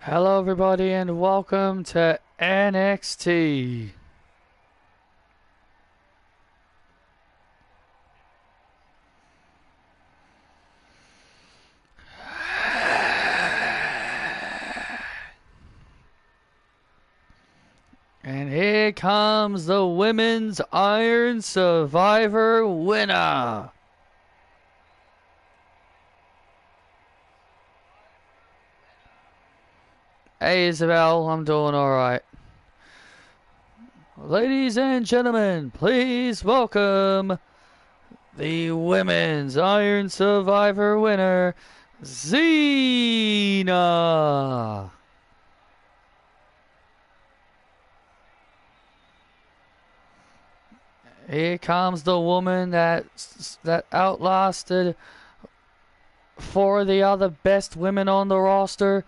Hello everybody and welcome to NXT. And here comes the Women's Iron Survivor winner. Hey Isabel, I'm doing alright. Ladies and gentlemen, please welcome the Women's Iron Survivor winner, Xena. Here comes the woman that outlasted four of the other best women on the roster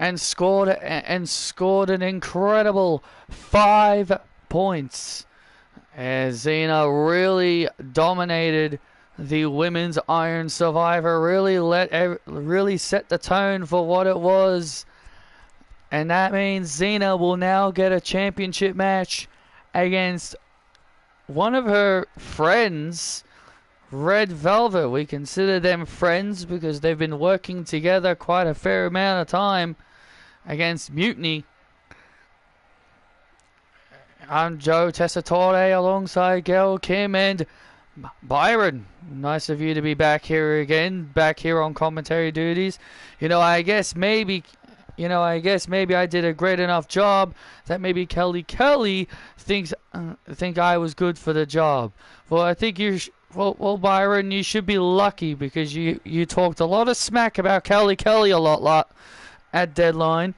and scored an incredible 5 points. As Xena really dominated the Women's Iron Survivor, really set the tone for what it was. And that means Xena will now get a championship match against one of her friends, Red Velvet. We consider them friends because they've been working together quite a fair amount of time against Mutiny. I'm Joe Tessitore alongside Gail, Kim, and Byron. Nice of you to be back here again, back here on commentary duties. I guess maybe I did a great enough job that maybe Kelly think I was good for the job. Well, I think well, Byron, you should be lucky because you talked a lot of smack about Kelly a lot at Deadline.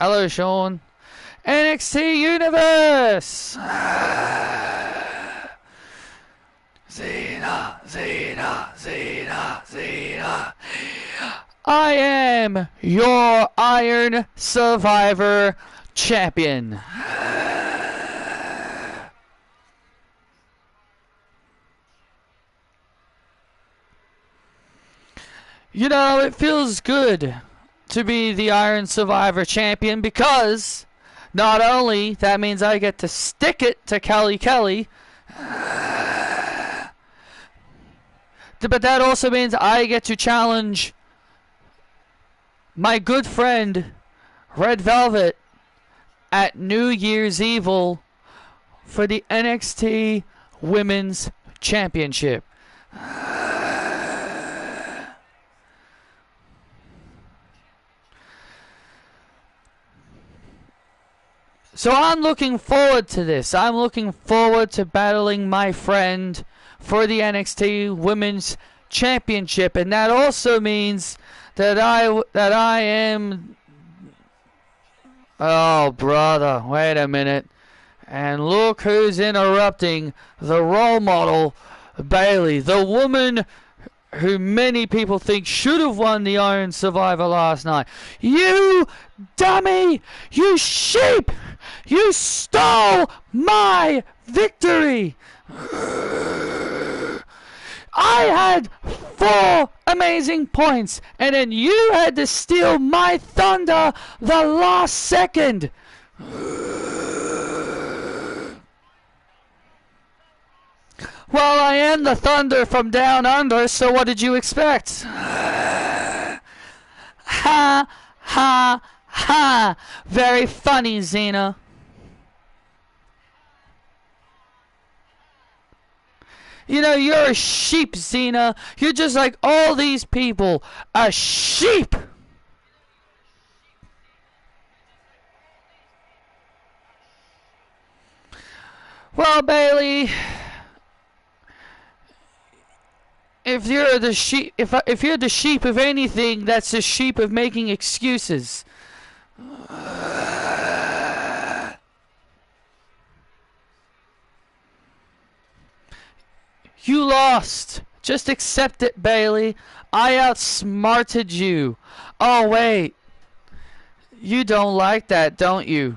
Hello, Sean. NXT Universe! Xena. I am your Iron Survivor champion. It feels good to be the Iron Survivor champion because not only that means I get to stick it to Kelly, but that also means I get to challenge my good friend Red Velvet at New Year's Evil for the NXT Women's Championship. So I'm looking forward to this. I'm looking forward to battling my friend for the NXT Women's Championship, and that also means that I am. Oh, brother, wait a minute. And look who's interrupting the role model, Bayley, the woman who many people think should have won the Iron Survivor last night. You dummy! You sheep! You stole my victory! I had 4 amazing points, and then you had to steal my thunder the last second. Well, I am the thunder from down under, so what did you expect? Ha, ha, ha. Very funny, Xena. You're a sheep, Xena. You're just like all these people. A sheep! Well, Bayley, if you're the sheep, if you're the sheep of anything, that's the sheep of making excuses. You lost. Just accept it, Bayley. I outsmarted you. Oh, wait. You don't like that, don't you?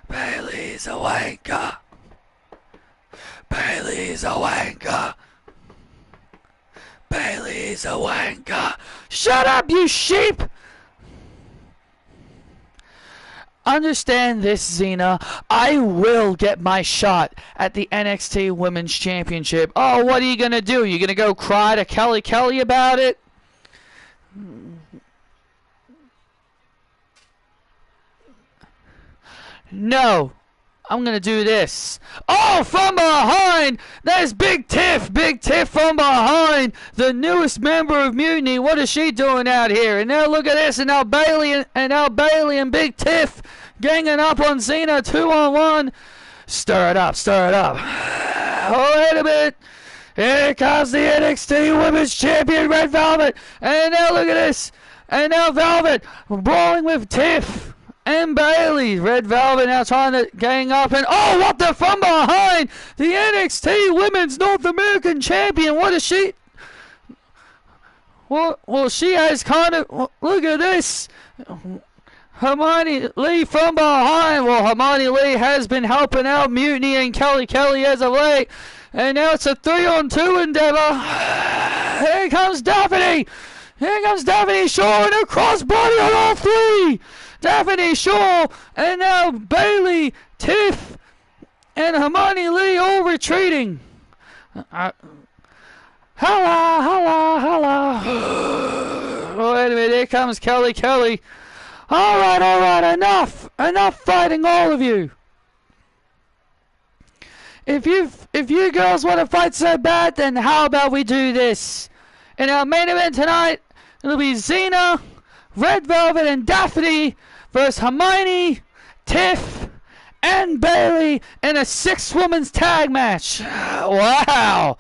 Bayley's a wanker. Bayley's a wanker. Bailey's a wanker. Shut up, you sheep! Understand this, Xena. I will get my shot at the NXT Women's Championship. Oh, what are you gonna do? You gonna go cry to Kelly about it? No. I'm gonna do this. Oh, from behind! There's Big Tiff! Big Tiff from behind! The newest member of Mutiny. What is she doing out here? And now look at this, and now Bailey and Big Tiff ganging up on Xena 2-on-1. Stir it up, stir it up. Oh, wait a minute. Here comes the NXT Women's Champion, Red Velvet. And now look at this. And now Velvet brawling with Tiff. And Bailey. Red Velvet now trying to gang up, and oh, what the from behind! The NXT Women's North American Champion. What is she? Well, she has kind of, look at this. Hermione Lee from behind. Well, Hermione Lee has been helping out Mutiny and Kelly as of late. And now it's a 3-on-2 endeavor. Here comes Daphne. Here comes Daphne Shaw and a crossbody on all three. Daphne Shaw, and now Bailey, Tiff, and Hermione Lee all retreating. Holla. Wait a minute, here comes Kelly. All right, enough fighting, all of you. If you girls want to fight so bad, then how about we do this? In our main event tonight, it'll be Xena, Red Velvet, and Daphne versus Hermione, Tiff, and Bailey in a 6-woman's tag match. Wow.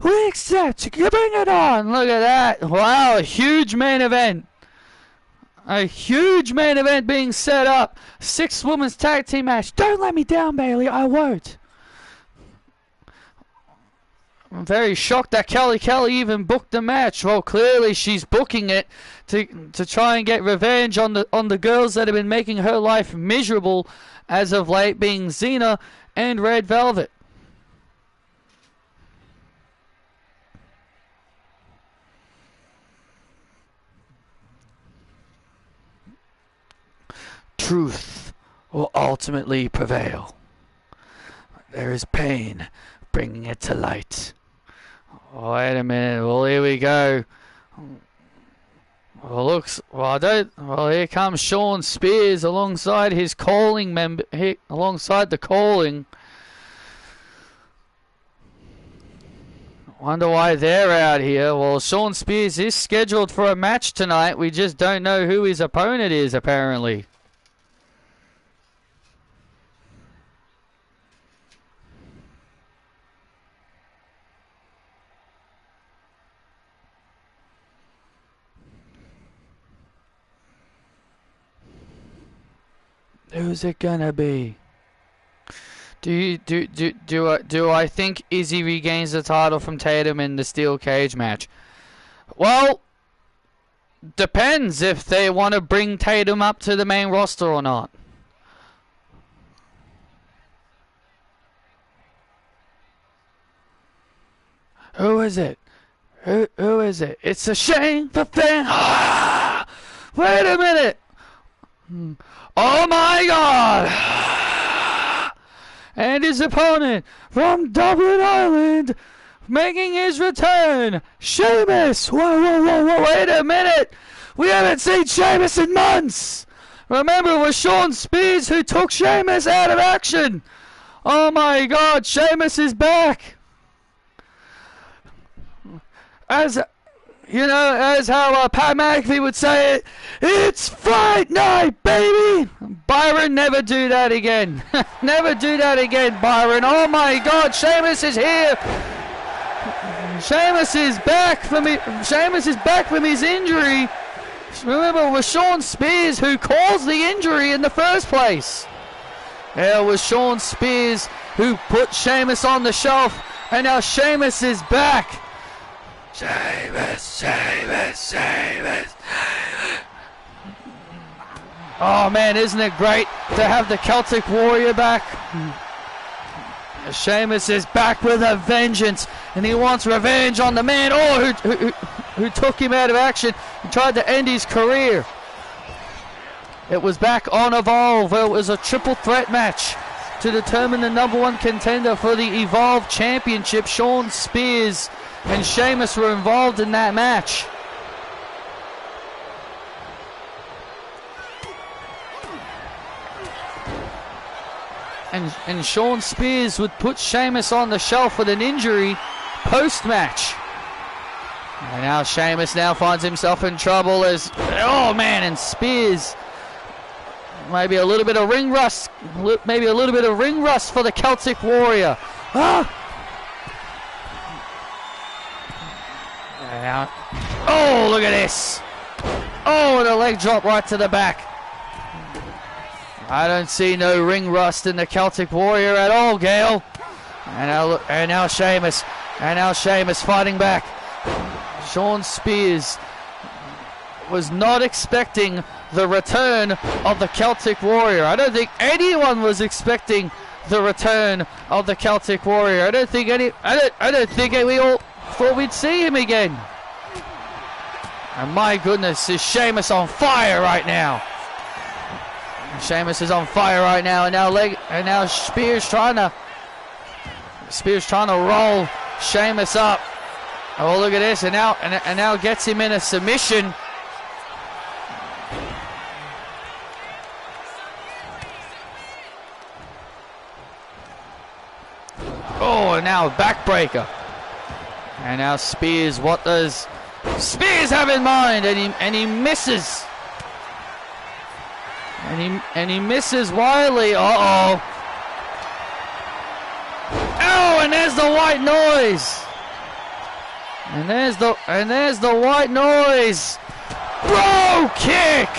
We accept. Bring it on. Look at that. Wow, a huge main event. A huge main event being set up. 6-women's tag team match. Don't let me down, Bailey. I won't. I'm very shocked that Kelly even booked the match. Well, clearly she's booking it to try and get revenge on the girls that have been making her life miserable as of late, being Xena and Red Velvet. Truth will ultimately prevail. There is pain bringing it to light. Wait a minute. Well, here we go. Well, here comes Sean Spears alongside his calling member. Alongside the calling. Wonder why they're out here. Well, Sean Spears is scheduled for a match tonight. We just don't know who his opponent is, apparently. Who's it gonna be? Do I think Izzy regains the title from Tatum in the steel cage match? Well, depends if they want to bring Tatum up to the main roster or not. Who is it? Who is it? It's a shame for fans. Wait a minute. Oh my God! And his opponent from Dublin, Ireland, making his return, Sheamus. Whoa, wait a minute. We haven't seen Sheamus in months. Remember, it was Sean Spears who took Sheamus out of action. Oh my God, Sheamus is back. As how Pat McAfee would say it, it's fight night, baby! Byron, never do that again. Never do that again, Byron. Oh my God, Sheamus is here. Sheamus is back from his injury. Remember, it was Sean Spears who caused the injury in the first place. It was Sean Spears who put Sheamus on the shelf, and now Sheamus is back. Sheamus. Oh man, isn't it great to have the Celtic Warrior back? Sheamus is back with a vengeance, And he wants revenge on the man who took him out of action and tried to end his career. It was back on Evolve. It was a triple threat match to determine the #1 contender for the Evolve Championship. Shawn Spears and Sheamus were involved in that match. And Shawn Spears would put Sheamus on the shelf with an injury post-match. And now Sheamus now finds himself in trouble as, oh man, and Spears, maybe a little bit of ring rust, for the Celtic Warrior. Ah! And now, oh, look at this. Oh, and a leg drop right to the back. I don't see no ring rust in the Celtic Warrior at all, Gale. And now Sheamus. And now Sheamus fighting back. Shawn Spears was not expecting the return of the Celtic Warrior. I don't think anyone was expecting the return of the Celtic Warrior. I don't think we all thought we'd see him again. And my goodness, is Sheamus on fire right now. Sheamus is on fire right now, and now Spears trying to roll Sheamus up. Oh, look at this, and now gets him in a submission. Oh, and now a backbreaker. And now Spears, what does Spears have in mind? And he misses. And he misses wildly. Uh-oh. Oh, and there's the white noise. And there's the white noise. Bro kick.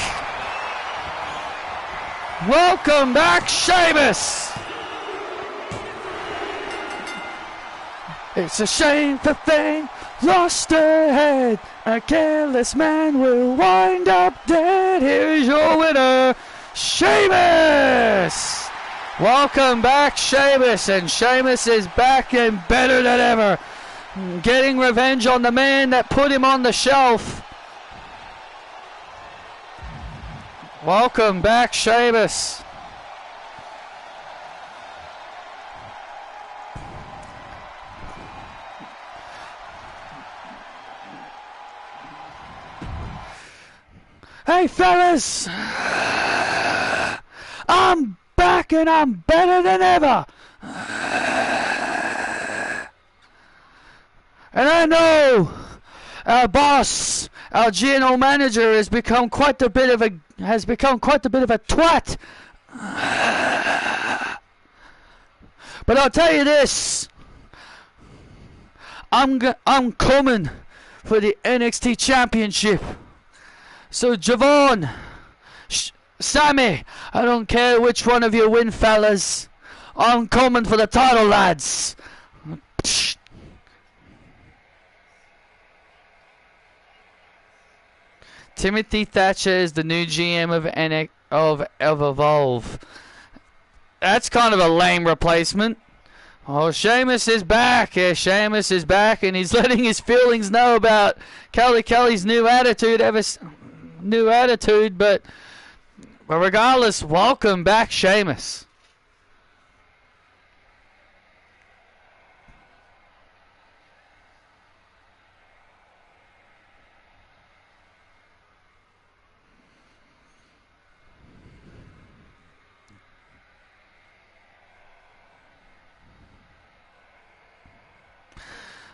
Welcome back, Sheamus. It's a shameful thing. Lost her head. A careless man will wind up dead. Here's your winner, Sheamus. Welcome back, Sheamus. And Sheamus is back and better than ever. Getting revenge on the man that put him on the shelf. Welcome back, Sheamus. Hey fellas, I'm back and I'm better than ever. And I know our boss, our general manager, has become quite a bit of a twat. But I'll tell you this, I'm coming for the NXT Championship. So Javon, Sammy, I don't care which one of you win, fellas. I'm coming for the title, lads. Timothy Thatcher is the new GM of Evolve. That's kind of a lame replacement. Oh, Sheamus is back. Yeah, Sheamus is back, and he's letting his feelings know about Kelly's new attitude. But regardless, welcome back, Sheamus.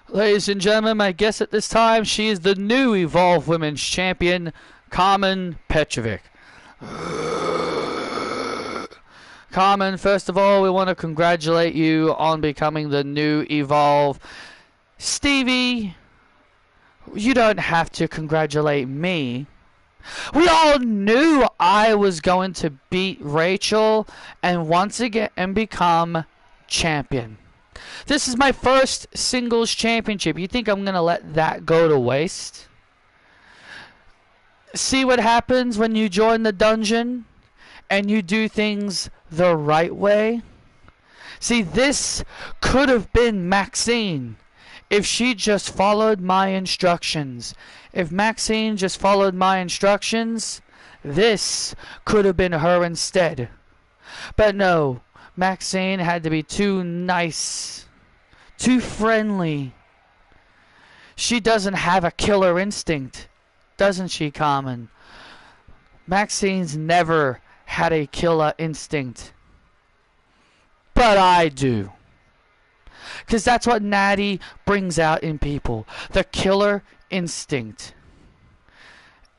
Ladies and gentlemen, my guest at this time, she is the new Evolve Women's Champion, Carmen Petrovic. Carmen, first of all, we want to congratulate you on becoming the new Evolve. Stevie, you don't have to congratulate me. We all knew I was going to beat Rachel and once again and become champion. This is my first singles championship. You think I'm going to let that go to waste? See what happens when you join the dungeon and you do things the right way? See, this could have been Maxine If she just followed my instructions, if Maxine just followed my instructions, this could have been her instead. But no, Maxine had to be too nice, too friendly. She doesn't have a killer instinct, doesn't she, Carmen? Maxine's never had a killer instinct. But I do. Because that's what Natty brings out in people. The killer instinct.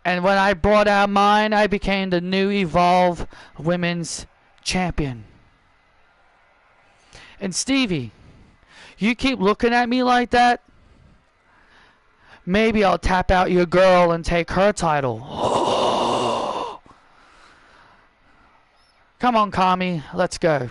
And when I brought out mine, I became the new Evolve Women's Champion. And Stevie, you keep looking at me like that, maybe I'll tap out your girl and take her title. Come on, Kami, let's go.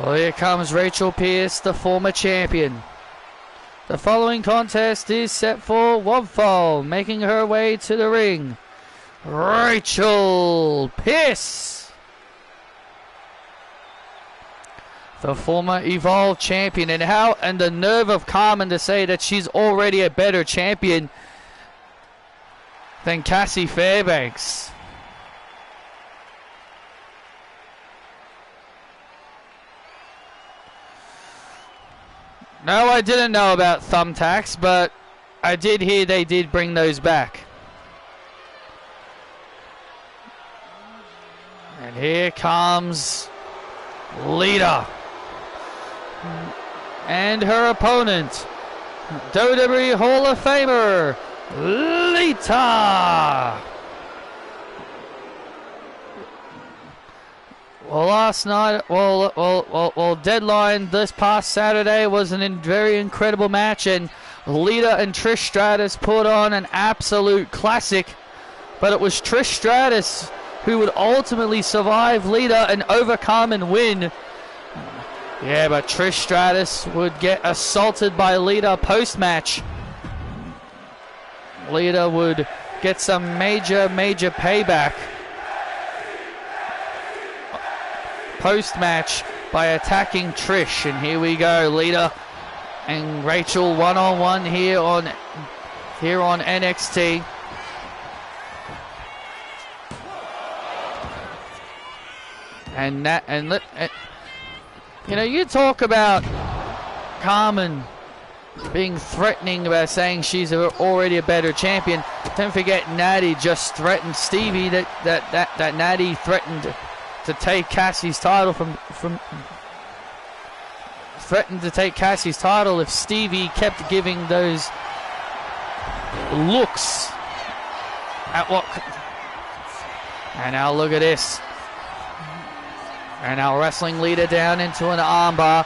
Well, here comes Rachel Pierce, the former champion. The following contest is set for one fall, making her way to the ring. Rachel Pierce, the former Evolve champion, and the nerve of Carmen to say that she's already a better champion than Cassie Fairbanks. No, I didn't know about thumbtacks, but I did hear they did bring those back. And here comes Lita. And her opponent, WWE Hall of Famer, Lita. Well, last night, Deadline this past Saturday was a very incredible match, and Lita and Trish Stratus put on an absolute classic. But it was Trish Stratus who would ultimately survive Lita and overcome and win. Yeah, but Trish Stratus would get assaulted by Lita post-match. Lita would get some major payback post-match by attacking Trish. And here we go, Lita and Rachel one-on-one here on NXT. You know, you talk about Carmen being threatening about saying she's already a better champion. Don't forget Natty just threatened Stevie that Natty threatened to take Cassie's title threatened to take Cassie's title if Stevie kept giving those looks at what. And now look at this. And now wrestling Lita down into an armbar.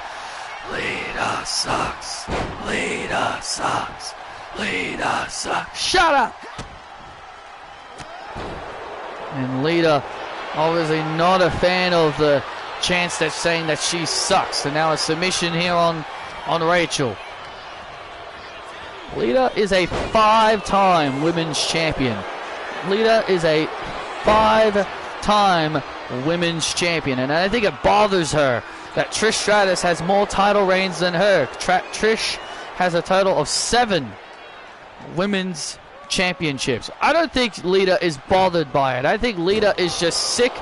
Lita sucks. Lita sucks. Lita sucks. Shut up! And Lita obviously not a fan of the chants that's saying that she sucks. And now a submission here on Rachel. Lita is a 5-time women's champion. Lita is a 5-time women's champion, and I think it bothers her that Trish Stratus has more title reigns than her. Trish has a total of 7 women's championships. I don't think Lita is bothered by it. I think Lita is just sick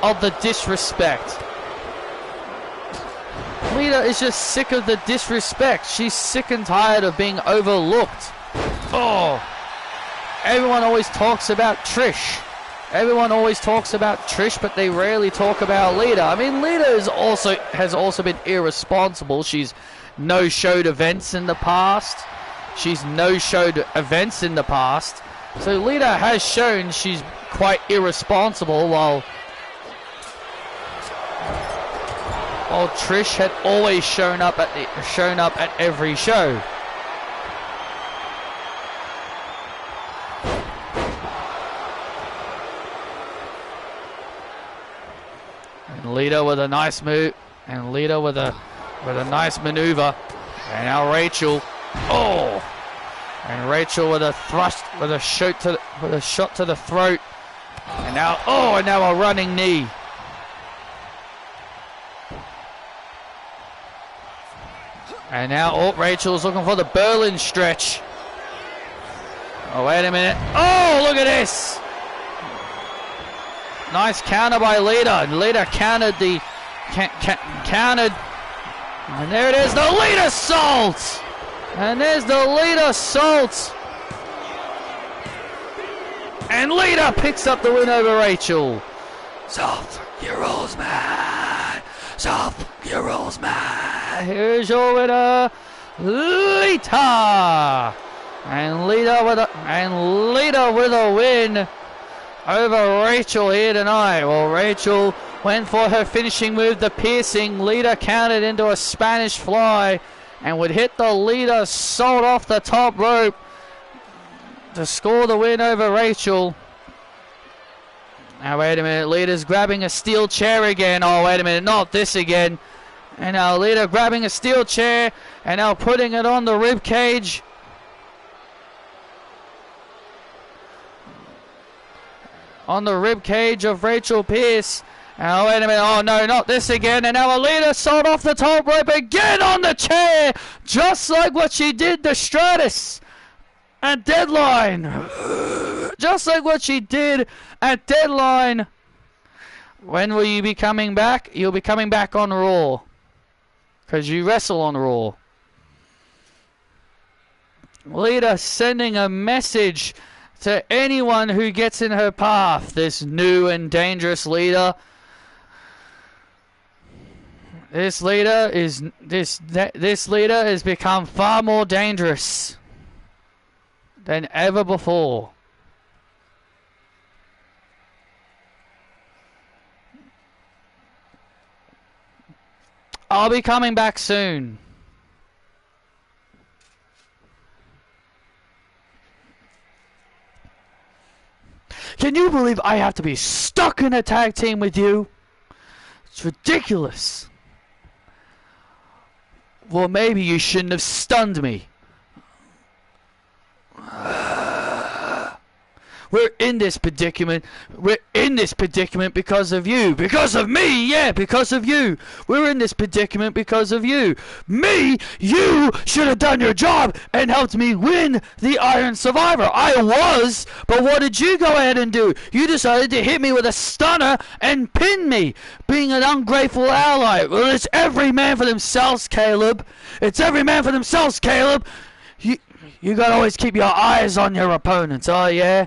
of the disrespect. Lita is just sick of the disrespect. She's sick and tired of being overlooked. Oh, everyone always talks about Trish. Everyone always talks about Trish, but they rarely talk about Lita. I mean, Lita has also been irresponsible. She's no-showed events in the past. So Lita has shown she's quite irresponsible, while Trish had always shown up at every show. And Lita with a nice move. And Lita with a nice maneuver. And now Rachel. Oh! And Rachel with a thrust, with a shot to the throat. And now, oh, and now a running knee. And now, oh, Rachel's looking for the Berlin stretch. Oh, wait a minute. Oh, look at this. Nice counter by Lita. Lita countered the, countered. And there it is, the Lita Salt. And there's the Lita Salt. And Lita picks up the win over Rachel. Salt, your rules, man. Salt, your rules, man. Here's your winner, Lita. And Lita with a win over Rachel here tonight. Well, Rachel went for her finishing move, the piercing. Lita countered into a Spanish fly and would hit the Lita Salt off the top rope to score the win over Rachel. Now wait a minute, Lita's grabbing a steel chair again. Oh, wait a minute, not this again. And now Lita grabbing a steel chair and now putting it on the rib cage. On the rib cage of Rachel Pierce. Oh, wait a minute. Oh, no, not this again. And now Lita Salt off the top rope again on the chair. Just like what she did to Stratus at Deadline. Just like what she did at Deadline. When will you be coming back? You'll be coming back on Raw. Because you wrestle on Raw. Lita sending a message to anyone who gets in her path. This new and dangerous Lita. This leader has become far more dangerous than ever before. I'll be coming back soon. Can you believe I have to be stuck in a tag team with you? It's ridiculous. Well, maybe you shouldn't have stunned me. We're in this predicament. We're in this predicament because of you. Because of me, yeah, because of you. We're in this predicament because of you. Me, you should have done your job and helped me win the Iron Survivor. I was, but what did you go ahead and do? You decided to hit me with a stunner and pin me, being an ungrateful ally. Well, it's every man for themselves, Caleb. It's every man for themselves, Caleb. You gotta always keep your eyes on your opponents. Oh, yeah?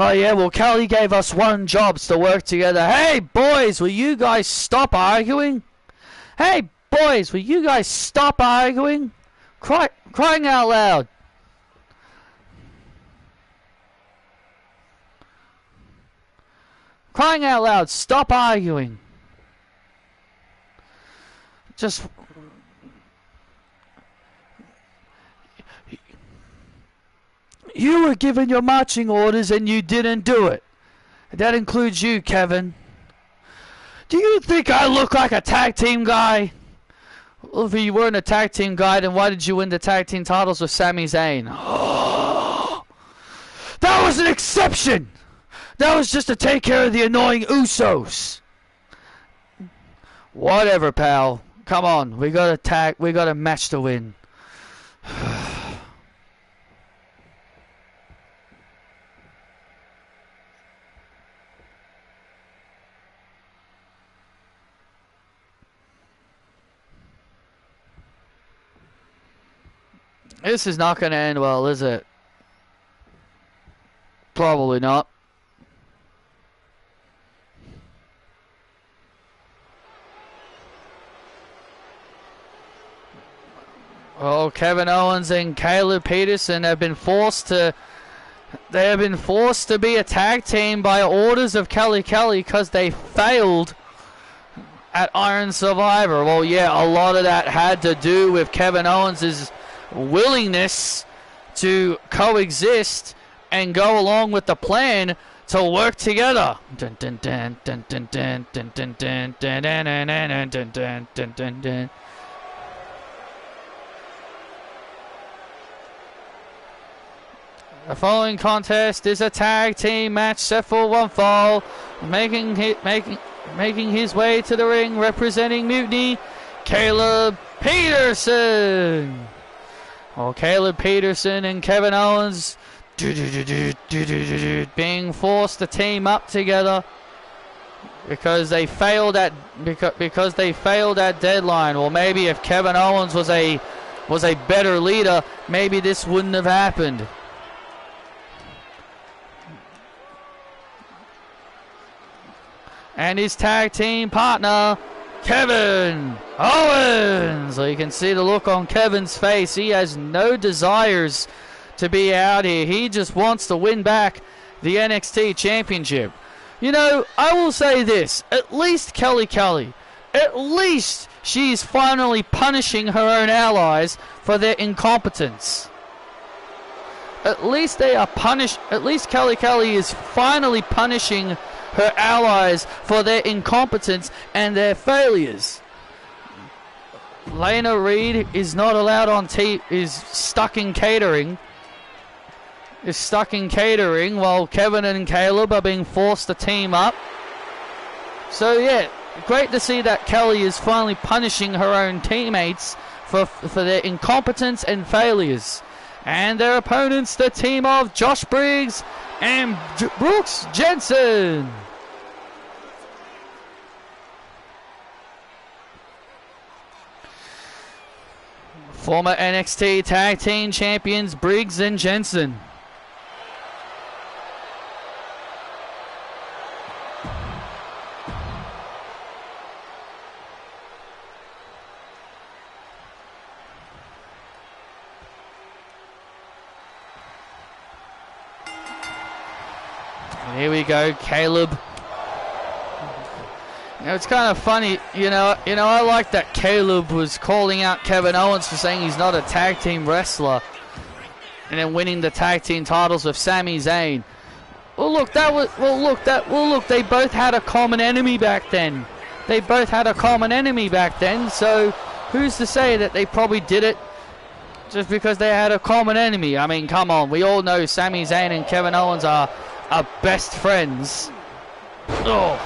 Oh, yeah, well, Kelly gave us one job to work together. Hey, boys, will you guys stop arguing? Hey, boys, will you guys stop arguing? Crying out loud. Crying out loud, stop arguing. Just... You were given your marching orders and you didn't do it. That includes you, Kevin. Do you think I look like a tag team guy? Well, if you weren't a tag team guy, then why did you win the tag team titles with Sami Zayn? Oh, that was an exception! That was just to take care of the annoying Usos. Whatever, pal. Come on, we got a match to win. This is not going to end well, is it? Probably not. Oh, Kevin Owens and Caleb Peterson have been forced to... They have been forced to be a tag team by orders of Kelly because they failed at Iron Survivor. Well, yeah, a lot of that had to do with Kevin Owens' willingness to coexist and go along with the plan to work together. Dun, dun, dun, dun, dun, dun, dun, dun, dun, dun, dun, dun, dun, dun, dun, dun, dun, dun. The following contest is a tag team match set for one fall. Making his way to the ring, representing Mutiny, Caleb Peterson. Well, Caleb Peterson and Kevin Owens being forced to team up together because they failed at deadline. Well, maybe if Kevin Owens was a better leader, maybe this wouldn't have happened. And his tag team partner, Kevin Owens. So you can see the look on Kevin's face. He has no desires to be out here. He just wants to win back the NXT Championship. You know, I will say this. At least Kelly, at least she's finally punishing her own allies for their incompetence. At least they are punished. At least Kelly is finally punishing her allies for their incompetence and their failures. Lena Reed is not allowed on is stuck in catering. While Kevin and Caleb are being forced to team up. So yeah, great to see that Kelly is finally punishing her own teammates for their incompetence and failures. And their opponents, the team of Josh Briggs and Brooks Jensen. Former NXT Tag Team Champions Briggs and Jensen. Here we go, Caleb. You know, it's kind of funny, you know, I like that Caleb was calling out Kevin Owens for saying he's not a tag team wrestler, and then winning the tag team titles with Sami Zayn. Look, they both had a common enemy back then. So who's to say that they probably did it just because they had a common enemy? I mean, come on, we all know Sami Zayn and Kevin Owens are best friends. Oh.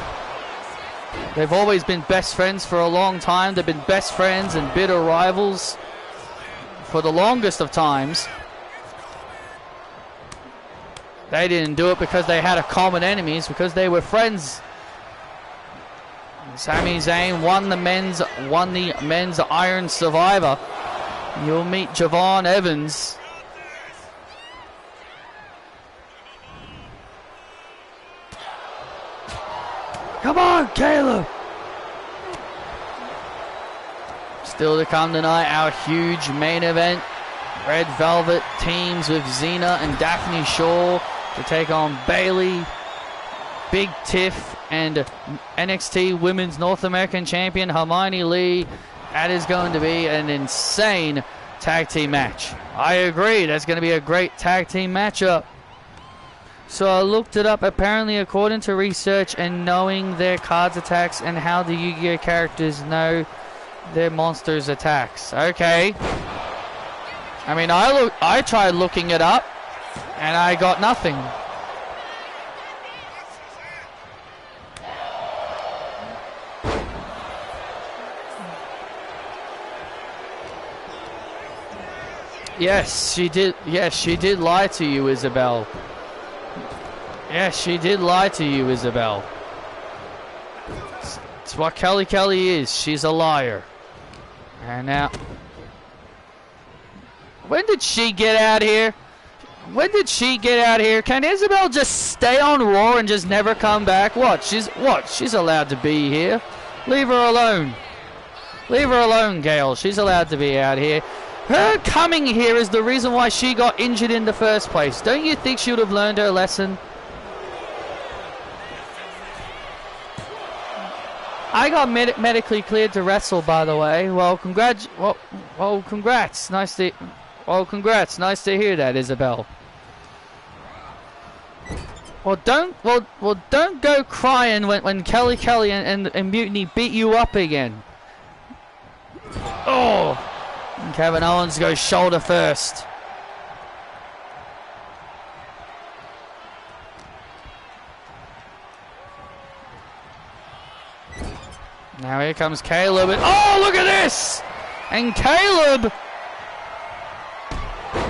They've always been best friends for a long time. They've been best friends and bitter rivals for the longest of times. They didn't do it because they had a common enemy. It's because they were friends. Sami Zayn won the men's Iron Survivor. You'll meet Javon Evans. Come on, Caleb! Still to come tonight, our huge main event. Red Velvet teams with Xena and Daphne Shaw to take on Bayley, Big Tiff, and NXT Women's North American Champion Hermione Lee. That is going to be an insane tag team match. I agree, that's going to be a great tag team matchup. So I looked it up. Apparently, according to research and knowing their cards attacks and how the Yu-Gi-Oh characters know their monsters attacks. Okay. I mean, I tried looking it up and I got nothing. Yes, she did. Yes, she did lie to you, Isabel. Yes, she did lie to you, Isabel. It's what Kelly is. She's a liar. And now... When did she get out here? Can Isabel just stay on Raw and just never come back? She's allowed to be here. Leave her alone. Leave her alone, Gail. She's allowed to be out here. Her coming here is the reason why she got injured in the first place. Don't you think she would have learned her lesson? I got medically cleared to wrestle, by the way. Well, congrats. Nice to hear that, Isabel. don't go crying when Kelly and Mutiny beat you up again. Oh, and Kevin Owens goes shoulder first. Now here comes Caleb, and oh, look at this! And Caleb,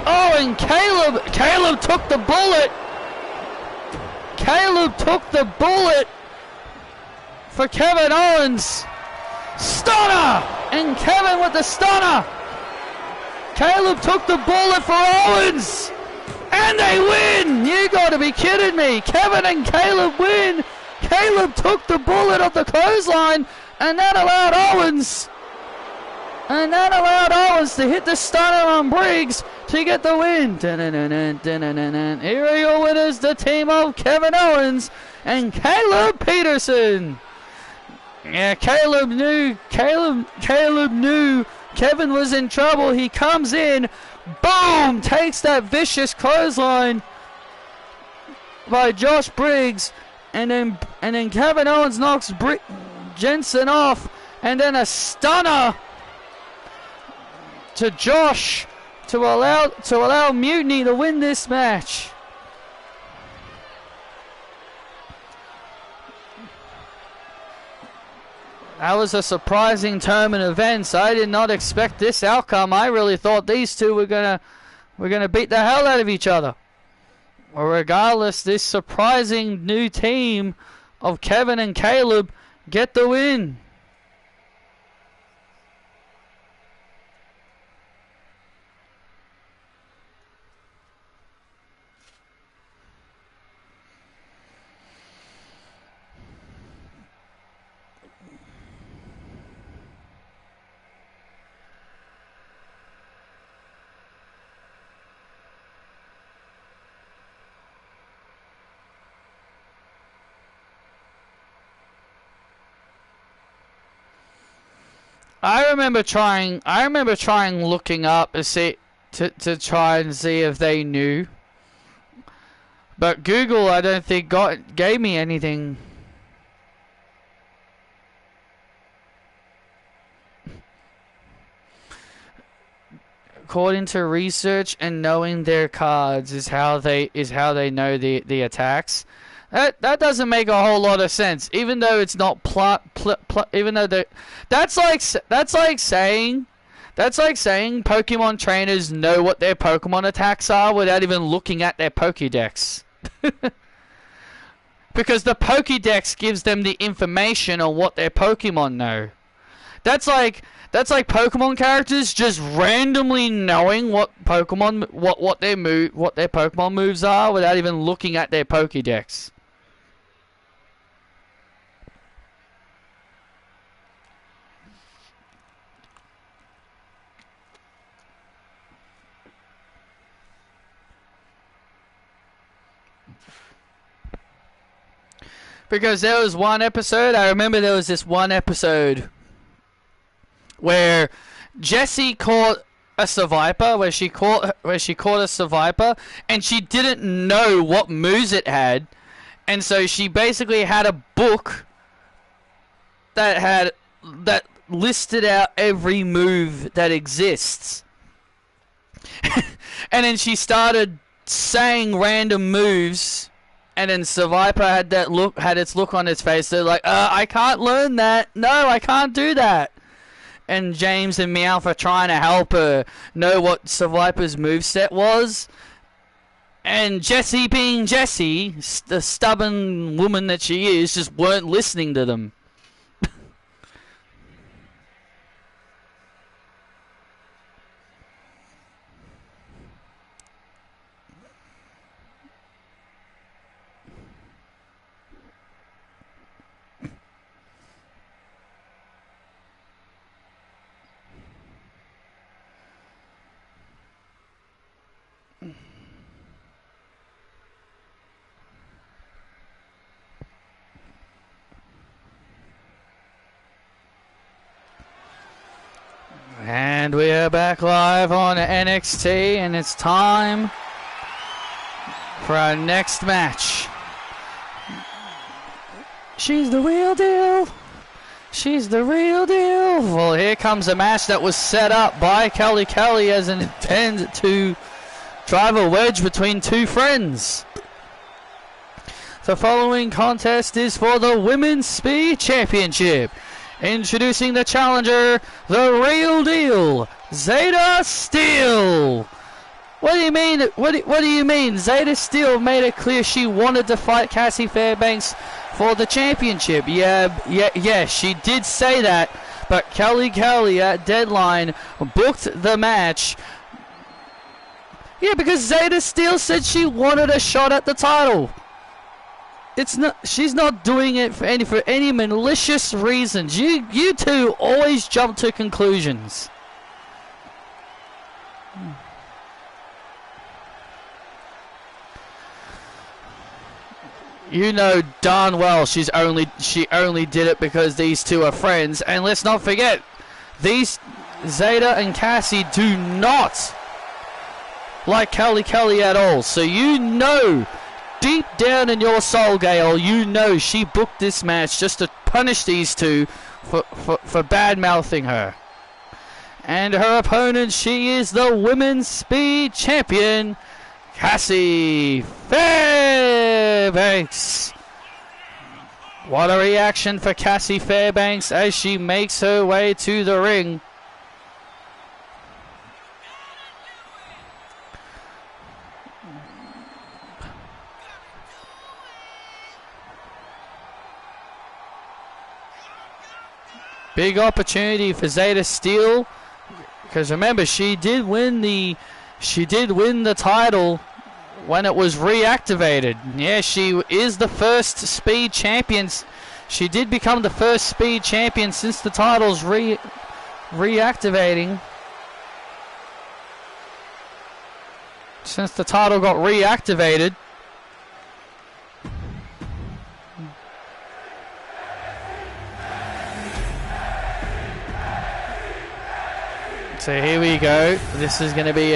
oh, and Caleb took the bullet. Caleb took the bullet for Kevin Owens. Stunner! And Kevin with the stunner. Caleb took the bullet for Owens. And they win! You gotta be kidding me. Kevin and Caleb win. Caleb took the bullet of the clothesline, and that allowed Owens. And that allowed Owens to hit the stunner on Briggs to get the win. Here are your winners, the team of Kevin Owens and Caleb Peterson. Yeah, Caleb knew Kevin was in trouble. He comes in, boom, takes that vicious clothesline by Josh Briggs, and then Kevin Owens knocks Jensen off, and then a stunner to Josh to allow Mutiny to win this match. That was a surprising turn of events. I did not expect this outcome. I really thought these two were gonna beat the hell out of each other. Well, regardless, this surprising new team of Kevin and Caleb get the win. I remember trying looking up to try and see if they knew. But Google, I don't think gave me anything. According to research and knowing their cards is how they know the attacks. That doesn't make a whole lot of sense, even though it's not even though that's like saying Pokemon trainers know what their Pokemon attacks are without even looking at their Pokédex. Because the Pokédex gives them the information on what their Pokemon know. That's like Pokemon characters just randomly knowing what their Pokemon moves are without even looking at their Pokédex. Because there was one episode, I remember there was this one episode where Jessie caught a Survivor, where she caught a Survivor, and she didn't know what moves it had, and so she basically had a book that listed out every move that exists. And then she started saying random moves, and then Survivor had its look on its face. They're like, I can't learn that. No, I can't do that. And James and Meowth are trying to help her know what Survivor's moveset was. And Jessie, being Jessie, the stubborn woman that she is, just weren't listening to them. And we are back live on NXT, and it's time for our next match. She's the real deal. She's the real deal. Well, here comes a match that was set up by Kelly Kelly as an intent to drive a wedge between two friends. The following contest is for the Women's Speed Championship. Introducing the challenger, the real deal, Zeta Steele. What do you mean? What do you mean? Zeta Steele made it clear she wanted to fight Cassie Fairbanks for the championship. Yeah, she did say that. But Kelly Kelly at Deadline booked the match. Yeah, because Zeta Steele said she wanted a shot at the title. It's not. She's not doing it for any malicious reasons. You two always jump to conclusions. You know darn well she only did it because these two are friends. And let's not forget, these Zeta and Cassie do not like Kelly Kelly at all. So you know, deep down in your soul, Gail, you know she booked this match just to punish these two for bad-mouthing her. And her opponent, she is the Women's Speed Champion, Cassie Fairbanks. What a reaction for Cassie Fairbanks as she makes her way to the ring. Big opportunity for Zeta Steele, because remember she did win the title when it was reactivated. Yeah, she is the first Speed champion. She did become the first Speed champion since the title's reactivating. Since the title got reactivated. So here we go. This is going to be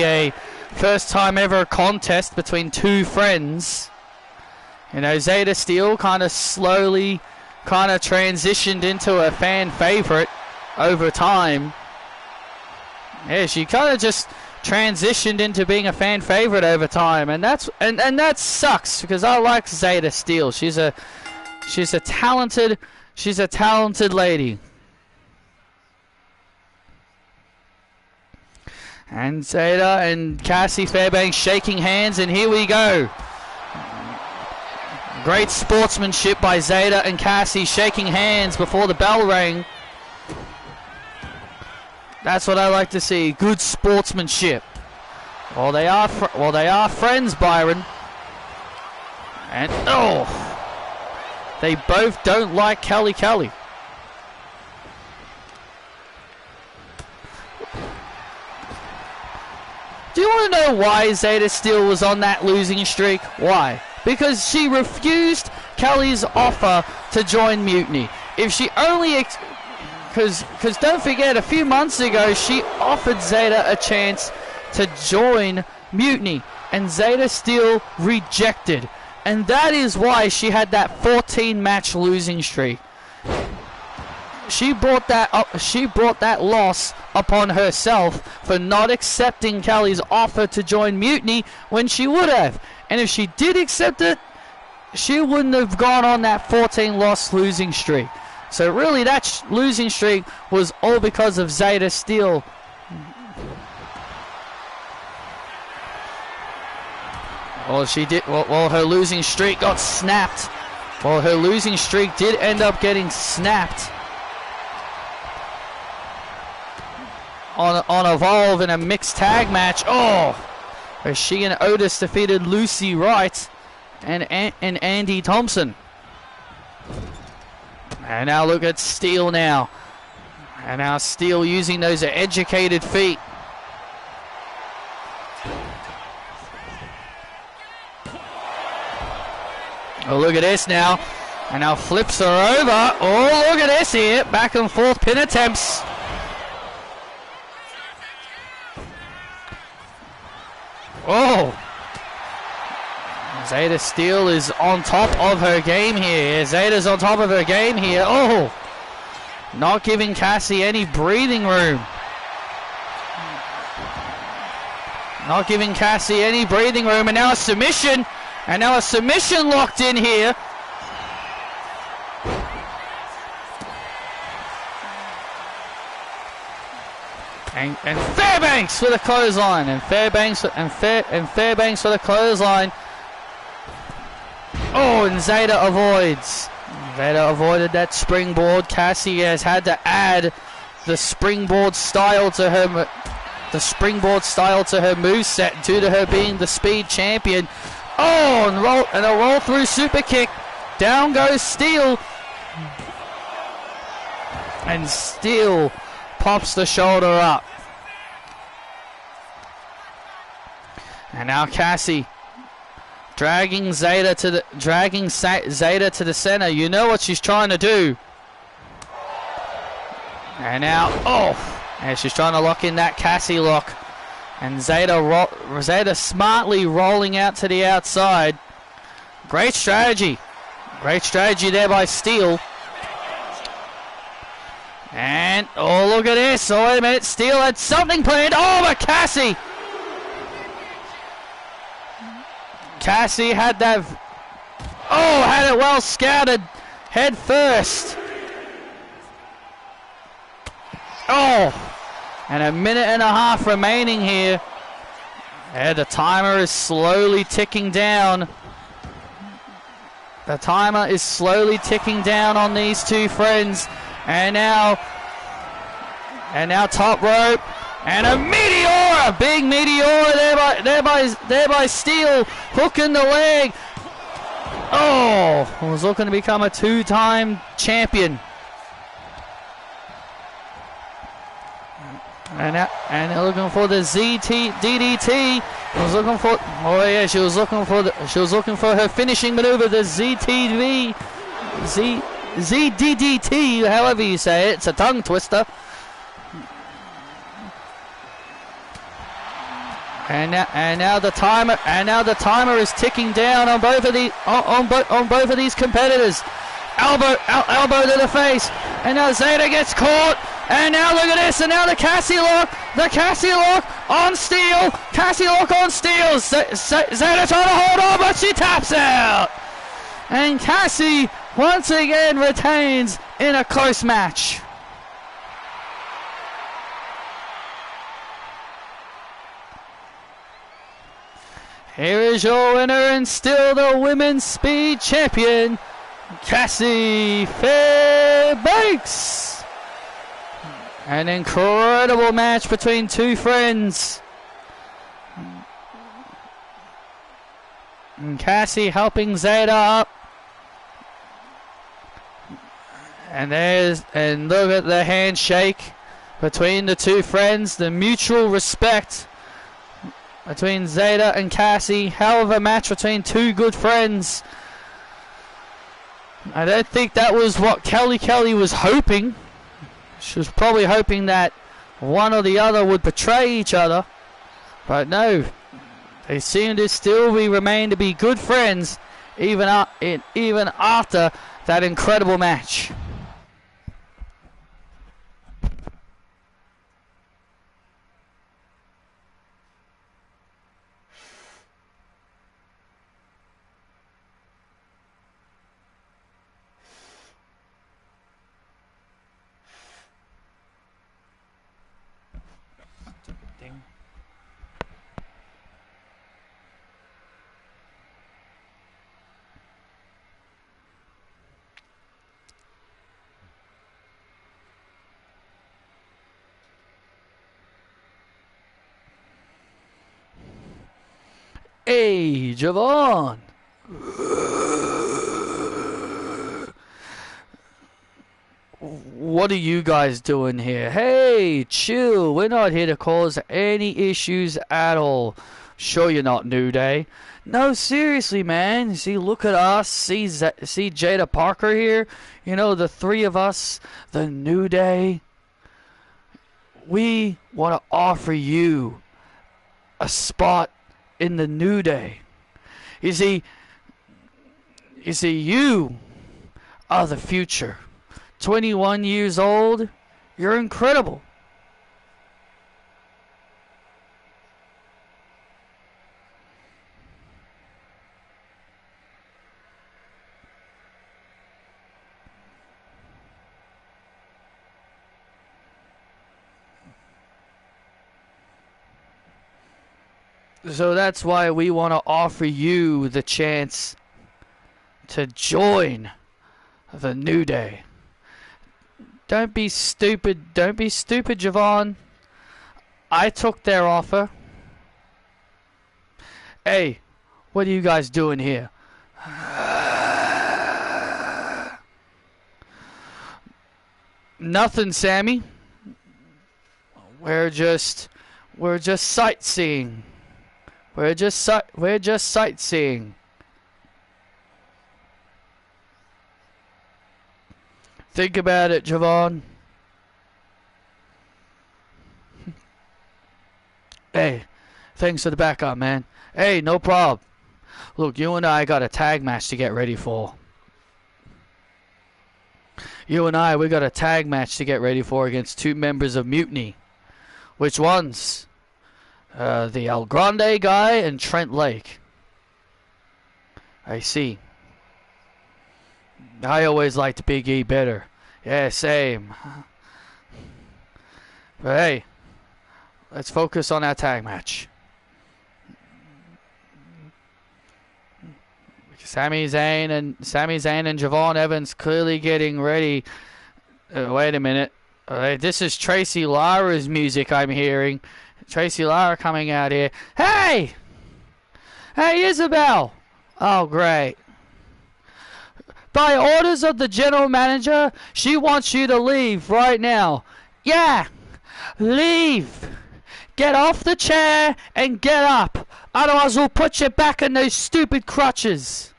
a first time ever contest between two friends. You know, Zeta Steele kind of slowly transitioned into a fan favorite over time. Yeah, she kind of just transitioned into being a fan favorite over time, and that sucks because I like Zeta Steele. She's a talented lady. And Zeta and Cassie Fairbanks shaking hands, and here we go. Great sportsmanship by Zeta and Cassie, shaking hands before the bell rang. That's what I like to see, good sportsmanship. Well, they are friends, Byron. And they both don't like Kelly Kelly. Do you want to know why Zeta Steele was on that losing streak? Why? Because she refused Kelly's offer to join Mutiny. If she only... Because don't forget, a few months ago, she offered Zeta a chance to join Mutiny. And Zeta Steele rejected. And that is why she had that 14-match losing streak. She brought that loss upon herself for not accepting Kelly's offer to join Mutiny when she would have. And if she did accept it, she wouldn't have gone on that 14-loss losing streak. So really, that losing streak was all because of Zeta Steele. Well, her losing streak got snapped. Well, her losing streak did end up getting snapped on Evolve in a mixed tag match. Where she and Otis defeated Lucy Wright and Andy Thompson. And now look at Steele now. And now Steele using those educated feet. Oh, look at this now. And now flips her over. Oh, look at this here. Back and forth pin attempts. Oh. Zeta Steele is on top of her game here. Zeta's on top of her game here. Oh! Not giving Cassie any breathing room. Not giving Cassie any breathing room. And now a submission. And now a submission locked in here. And Fairbanks for the clothesline. And Fairbanks for the clothesline. Oh, and Zeta avoids. Zeta avoided that springboard. Cassie has had to add the springboard style to her moveset due to her being the speed champion. Oh, and a roll through super kick. Down goes Steele. And Steele pops the shoulder up. And now Cassie dragging Zeta to the center. You know what she's trying to do. And now, and she's trying to lock in that Cassie lock. And Zeta smartly rolling out to the outside. Great strategy. Great strategy there by Steele. And, oh, look at this. Oh, wait a minute. Steele had something planned. Oh, but Cassie had that. Oh, had it well scouted. Head first. Oh. And a minute and a half remaining here. And the timer is slowly ticking down. The timer is slowly ticking down on these two friends. And now top rope. And a meteor! A big meteor there by Steele. Hooking the leg. Oh, was looking to become a two-time champion. And they're looking for the DDT. Was looking for. Oh yeah, she was looking for her finishing maneuver, the ZDDT. However you say it, it's a tongue twister. And now the timer is ticking down on both of both of these competitors. Elbow to the face, and now Zeta gets caught. And now look at this, and now the Cassie lock on Steele. Cassie lock on Steele. Zeta trying to hold on, but she taps out. And Cassie once again retains in a close match. Here is your winner and still the Women's Speed Champion, Cassie Fairbanks. An incredible match between two friends. And Cassie helping Zeta up. And look at the handshake between the two friends, the mutual respect between Zeta and Cassie. Hell of a match between two good friends. I don't think that was what Kelly was hoping. She was probably hoping that one or the other would betray each other. But no, they seem to still remain to be good friends even after that incredible match. Hey, Javon. What are you guys doing here? Hey, chill. We're not here to cause any issues at all. Sure you're not New Day. No, seriously, man. See, look at us. See Jada Parker here. You know, the three of us, the New Day. We want to offer you a spot in the New Day. You see, you are the future. 21 years old, you're incredible. So that's why we want to offer you the chance to join the New Day. Don't be stupid. Don't be stupid, Javon. I took their offer. Hey, what are you guys doing here? Nothing, Sammy. We're just sightseeing. We're just sightseeing. Think about it, Javon. Hey, thanks for the backup, man. Hey, no problem. Look, you and I got a tag match to get ready for. We got a tag match to get ready for against 2 members of Mutiny. Which ones? The El Grande guy and Trent Lake. I see. I always liked Big E better. Yeah, same. But hey, let's focus on our tag match. Sami Zayn and Javon Evans clearly getting ready. Wait a minute. This is Tracy Lara's music I'm hearing. Tracy Lara coming out here. Hey! Hey, Isabel! Oh, great. By orders of the general manager, she wants you to leave right now. Yeah! Leave! Get off the chair and get up. Otherwise we'll put you back in those stupid crutches.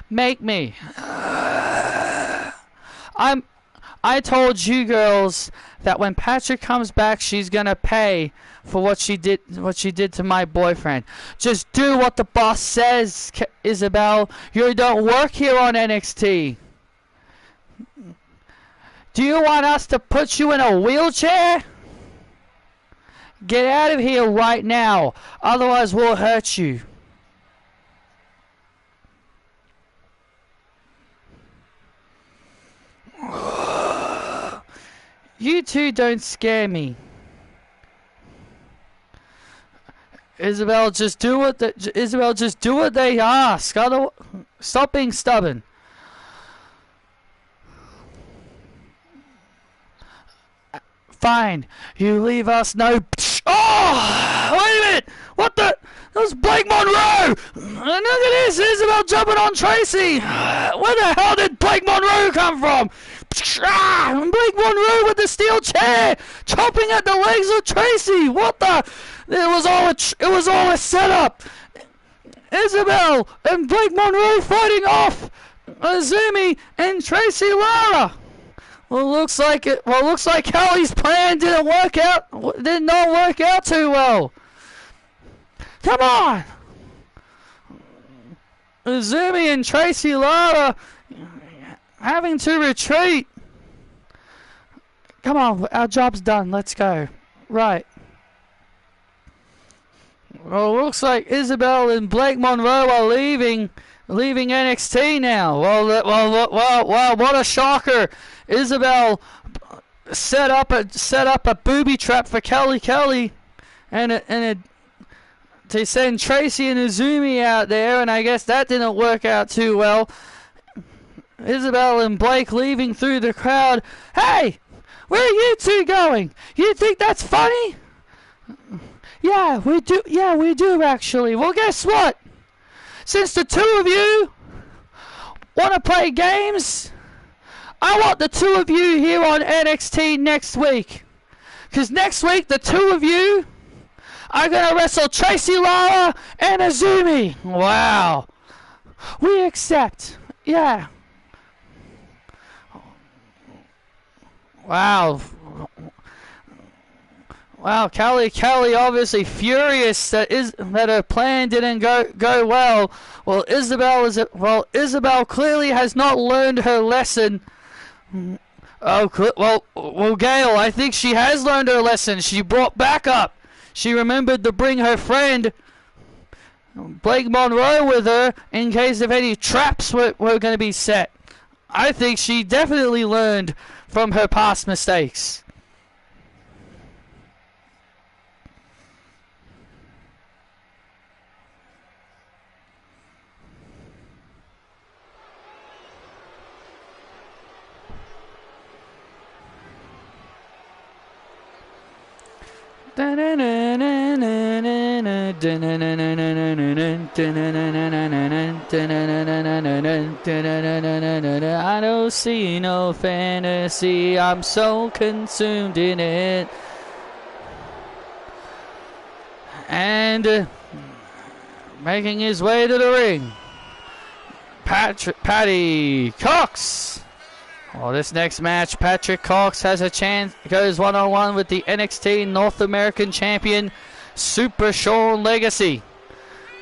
Make me. I told you girls that when Patrick comes back, she's gonna pay for what she did to my boyfriend. Just do what the boss says, Isabel. You don't work here on NXT. Do you want us to put you in a wheelchair? Get out of here right now, otherwise we'll hurt you. You two don't scare me. Isabel, just do what they ask. Stop being stubborn. Fine. You leave us no... Oh! Wait a minute! What the... That was Blake Monroe! And look at this! Isabel jumping on Tracy! Where the hell did Blake Monroe come from? Blake Monroe with the steel chair! Chopping at the legs of Tracy! What the... It was all a setup! Isabel and Blake Monroe fighting off Azumi and Tracy Lara! Looks like Kelly's plan did not work out too well. Come on! Azumi and Tracy Lara having to retreat. Come on, our job's done. Let's go. Right. Well, looks like Isabel and Blake Monroe are leaving NXT now. Well, what a shocker! Isabel set up a booby trap for Kelly, and to send Tracy and Azumi out there, and I guess that didn't work out too well. Isabel and Blake leaving through the crowd. Hey, where are you two going? You think that's funny? Yeah, we do. Yeah, we do actually. Well, guess what? Since the two of you want to play games, I want the two of you here on NXT next week. Because next week, the two of you are going to wrestle Tracy Lara and Azumi. Wow. We accept. Yeah. Wow. Wow, Kelly obviously furious that her plan didn't go well. Well, Isabel clearly has not learned her lesson. Well, Gail, I think she has learned her lesson. She brought backup. She remembered to bring her friend Blake Monroe with her in case if any traps were going to be set. I think she definitely learned from her past mistakes. I don't see no fantasy, I'm so consumed in it. And making his way to the ring, Patty Cox. Well, this next match, Patrick Cox has a chance, goes one-on-one with the NXT North American Champion, Super Sean Legacy.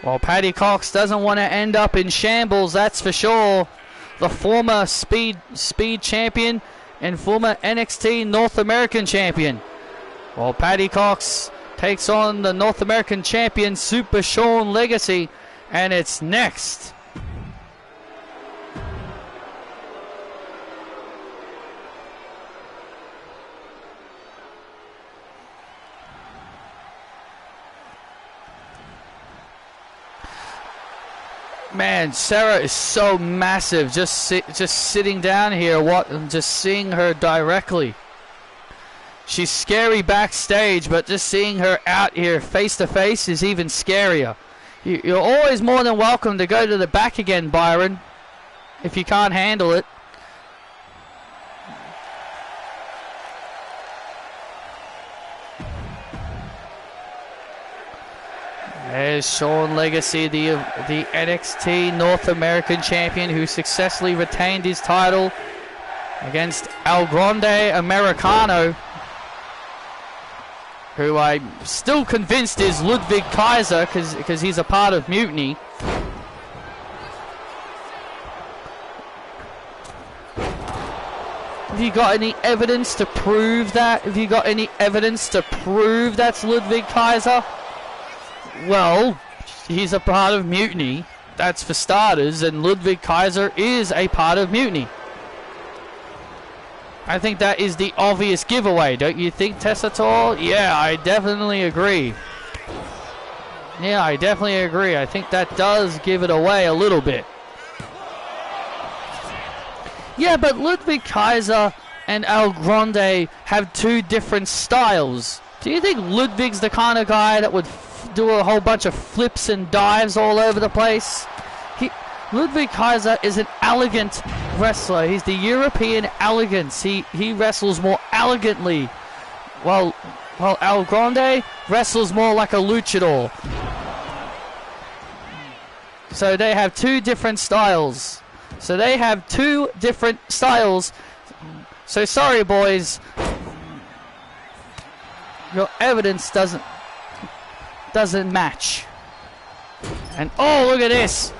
Well, Patty Cox doesn't want to end up in shambles, that's for sure. The former Speed Champion and former NXT North American Champion. Well, Patty Cox takes on the North American Champion, Super Sean Legacy, and it's next. Man, Sarah is so massive. Just sitting down here, just seeing her directly. She's scary backstage, but just seeing her out here face to face is even scarier. You're always more than welcome to go to the back again, Byron, if you can't handle it. There's Sean Legacy, the NXT North American Champion, who successfully retained his title against El Grande Americano, who I'm still convinced is Ludwig Kaiser, because he's a part of Mutiny. Have you got any evidence to prove that? Have you got any evidence to prove that's Ludwig Kaiser? Well, he's a part of Mutiny, that's for starters, and Ludwig Kaiser is a part of Mutiny. I think that is the obvious giveaway, don't you think, Tessator? Yeah, I definitely agree. I think that does give it away a little bit. Yeah, but Ludwig Kaiser and El Grande have two different styles. Do you think Ludwig's the kind of guy that would do a whole bunch of flips and dives all over the place? Ludwig Kaiser is an elegant wrestler. He's the European elegance. He wrestles more elegantly, while El Grande wrestles more like a luchador. So they have two different styles. So sorry, boys, your evidence doesn't match. And oh, look at this.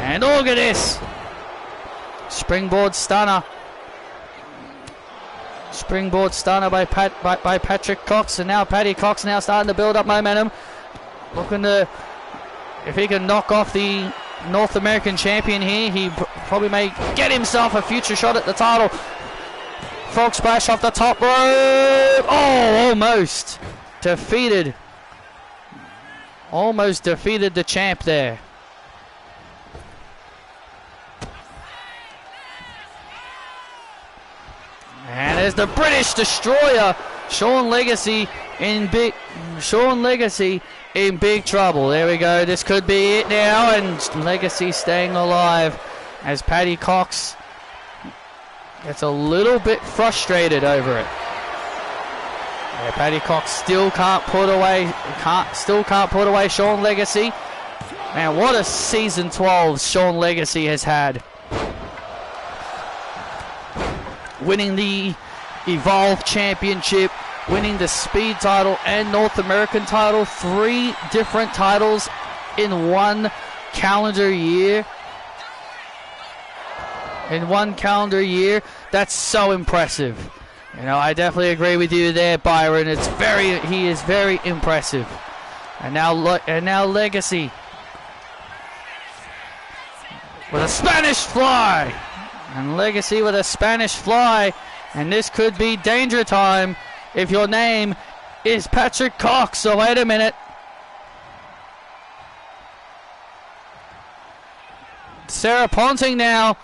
And look at this. Springboard stunner. Springboard stunner by Patrick Cox. And now Patty Cox now starting to build up momentum. Looking to, if he can knock off the North American Champion here, he probably may get himself a future shot at the title. Frog splash off the top rope. Oh, almost defeated. Almost defeated the champ there. And there's the British Destroyer, Sean Legacy in big trouble. There we go. This could be it now, and Legacy staying alive as Patty Cox gets a little bit frustrated over it. Yeah, Patty Cox still can't put away Sean Legacy. Man, what a season 12 Sean Legacy has had. Winning the Evolve Championship, winning the Speed title and North American title. 3 different titles in 1 calendar year. That's so impressive. You know, I definitely agree with you there, Byron. He is very impressive. And now Legacy with a Spanish fly. And Legacy with a Spanish fly. And this could be danger time if your name is Patrick Cox. So wait a minute. Sarah Ponting now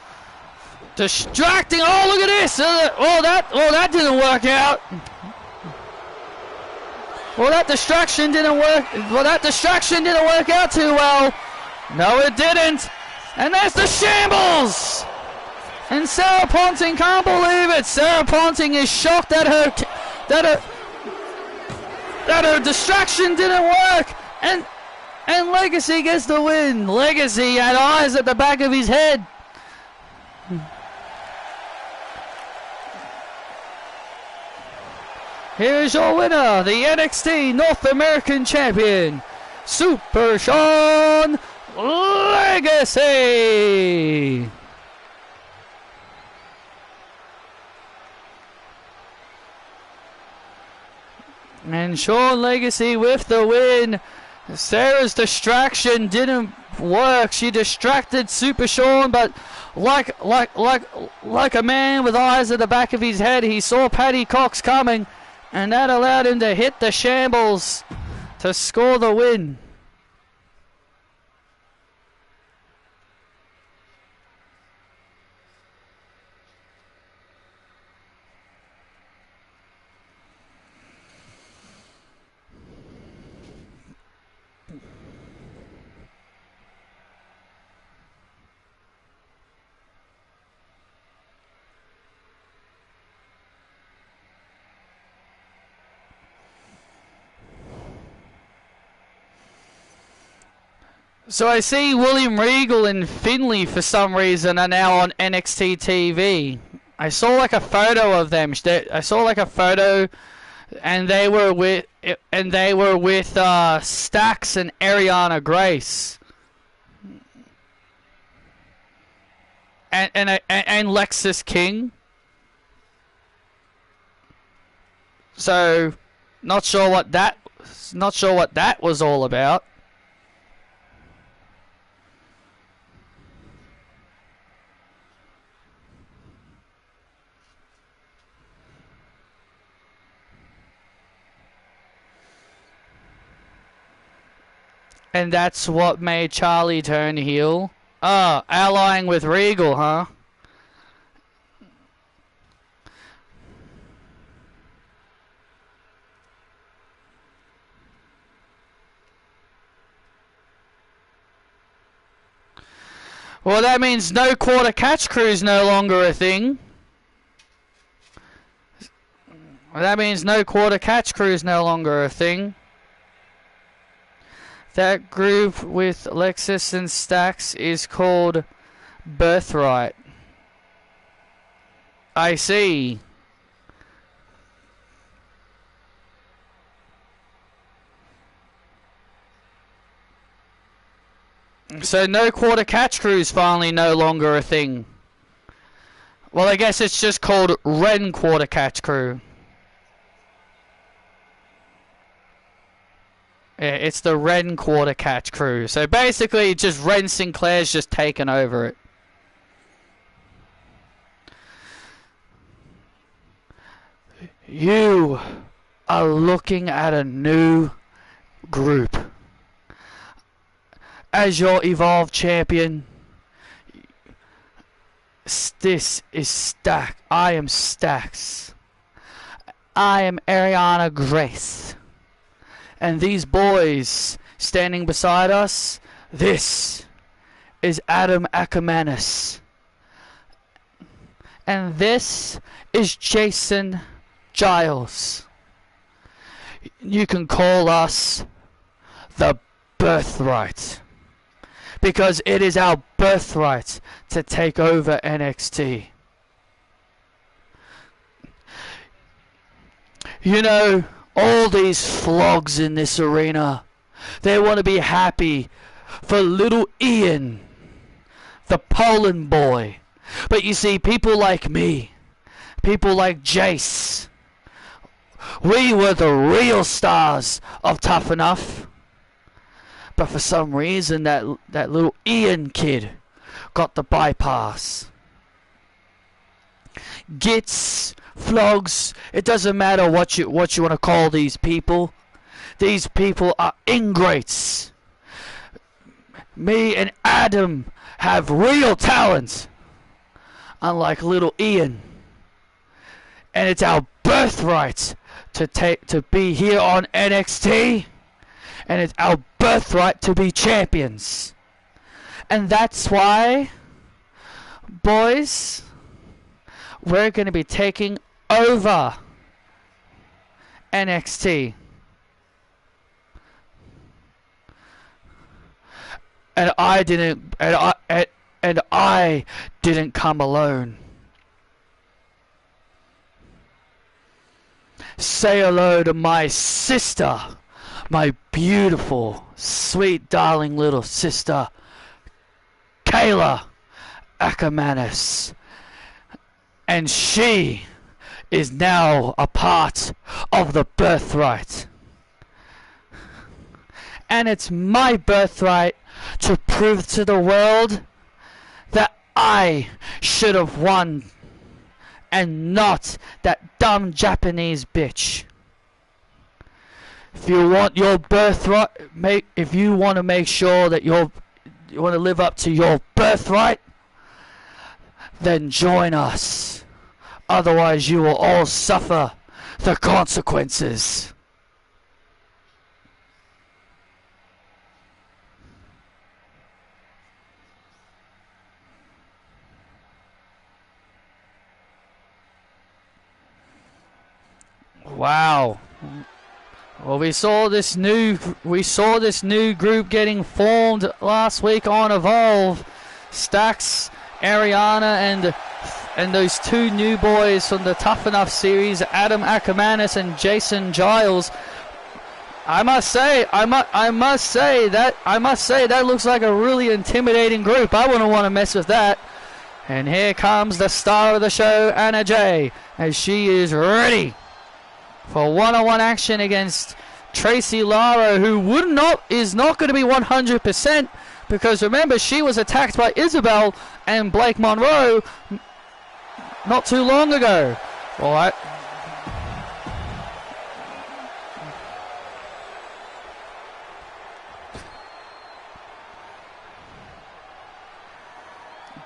distracting. Oh, look at this. That didn't work out. That distraction didn't work out too well. No, it didn't. And there's the shambles. And Sarah Ponting can't believe it. Sarah Ponting is shocked that her distraction didn't work. And Legacy gets the win. Legacy had eyes at the back of his head. Here is your winner, the NXT North American Champion, Super Sean Legacy. And Sean Legacy with the win. Sarah's distraction didn't work. She distracted Super Sean, but like a man with eyes at the back of his head, he saw Patty Cox coming, and that allowed him to hit the shambles to score the win. So I see William Regal and Finlay for some reason are now on NXT TV. I saw like a photo of them. I saw like a photo, and they were with Stax and Ariana Grace, and Lexis King. So, not sure what that was all about. And that's what made Charlie turn heel. Oh, allying with Regal, huh? Well, that means no quarter catch crew is no longer a thing. That group with Lexus and Stax is called Birthright. I see. So no quarter catch crew is finally no longer a thing. Well, I guess it's just called Ren Quarter Catch Crew. Yeah, it's the Ren Quarter Catch Crew. So basically, just Ren Sinclair's just taken over it. You are looking at a new group. As your Evolve champion, this is Stax. I am Stax. I am Ariana Grace. And these boys standing beside us, this is Adam Ackermanis. And this is Jason Giles. You can call us the Birthright, because it is our birthright to take over NXT. You know, all these flogs in this arena, they want to be happy for little Ian, the Poland boy. But you see, people like me, people like Jace, we were the real stars of Tough Enough. But for some reason, that little Ian kid got the bypass. Gits, flogs, it doesn't matter what you want to call these people. These people are ingrates. Me and Adam have real talent, unlike little Ian. And it's our birthright to be here on NXT, and it's our birthright to be champions. And that's why, boys, we're going to be taking over NXT. And I didn't come alone. Say hello to my sister, my beautiful, sweet, darling little sister, Kayla Ackermanis. And she is now a part of the birthright. And it's my birthright to prove to the world that I should have won, and not that dumb Japanese bitch. If you want your birthright, if you want to make sure that you want to live up to your birthright, then join us. Otherwise, you will all suffer the consequences. Wow. Well, we saw this new group getting formed last week on Evolve. Stax, Ariana, and those two new boys from the Tough Enough series, Adam Ackermanis and Jason Giles. I must say that looks like a really intimidating group. I wouldn't want to mess with that. And here comes the star of the show, Anna Jay, as she is ready for one-on-one action against Tracy Lara, who is not going to be 100%, because remember, she was attacked by Isabel and Blake Monroe not too long ago. All right.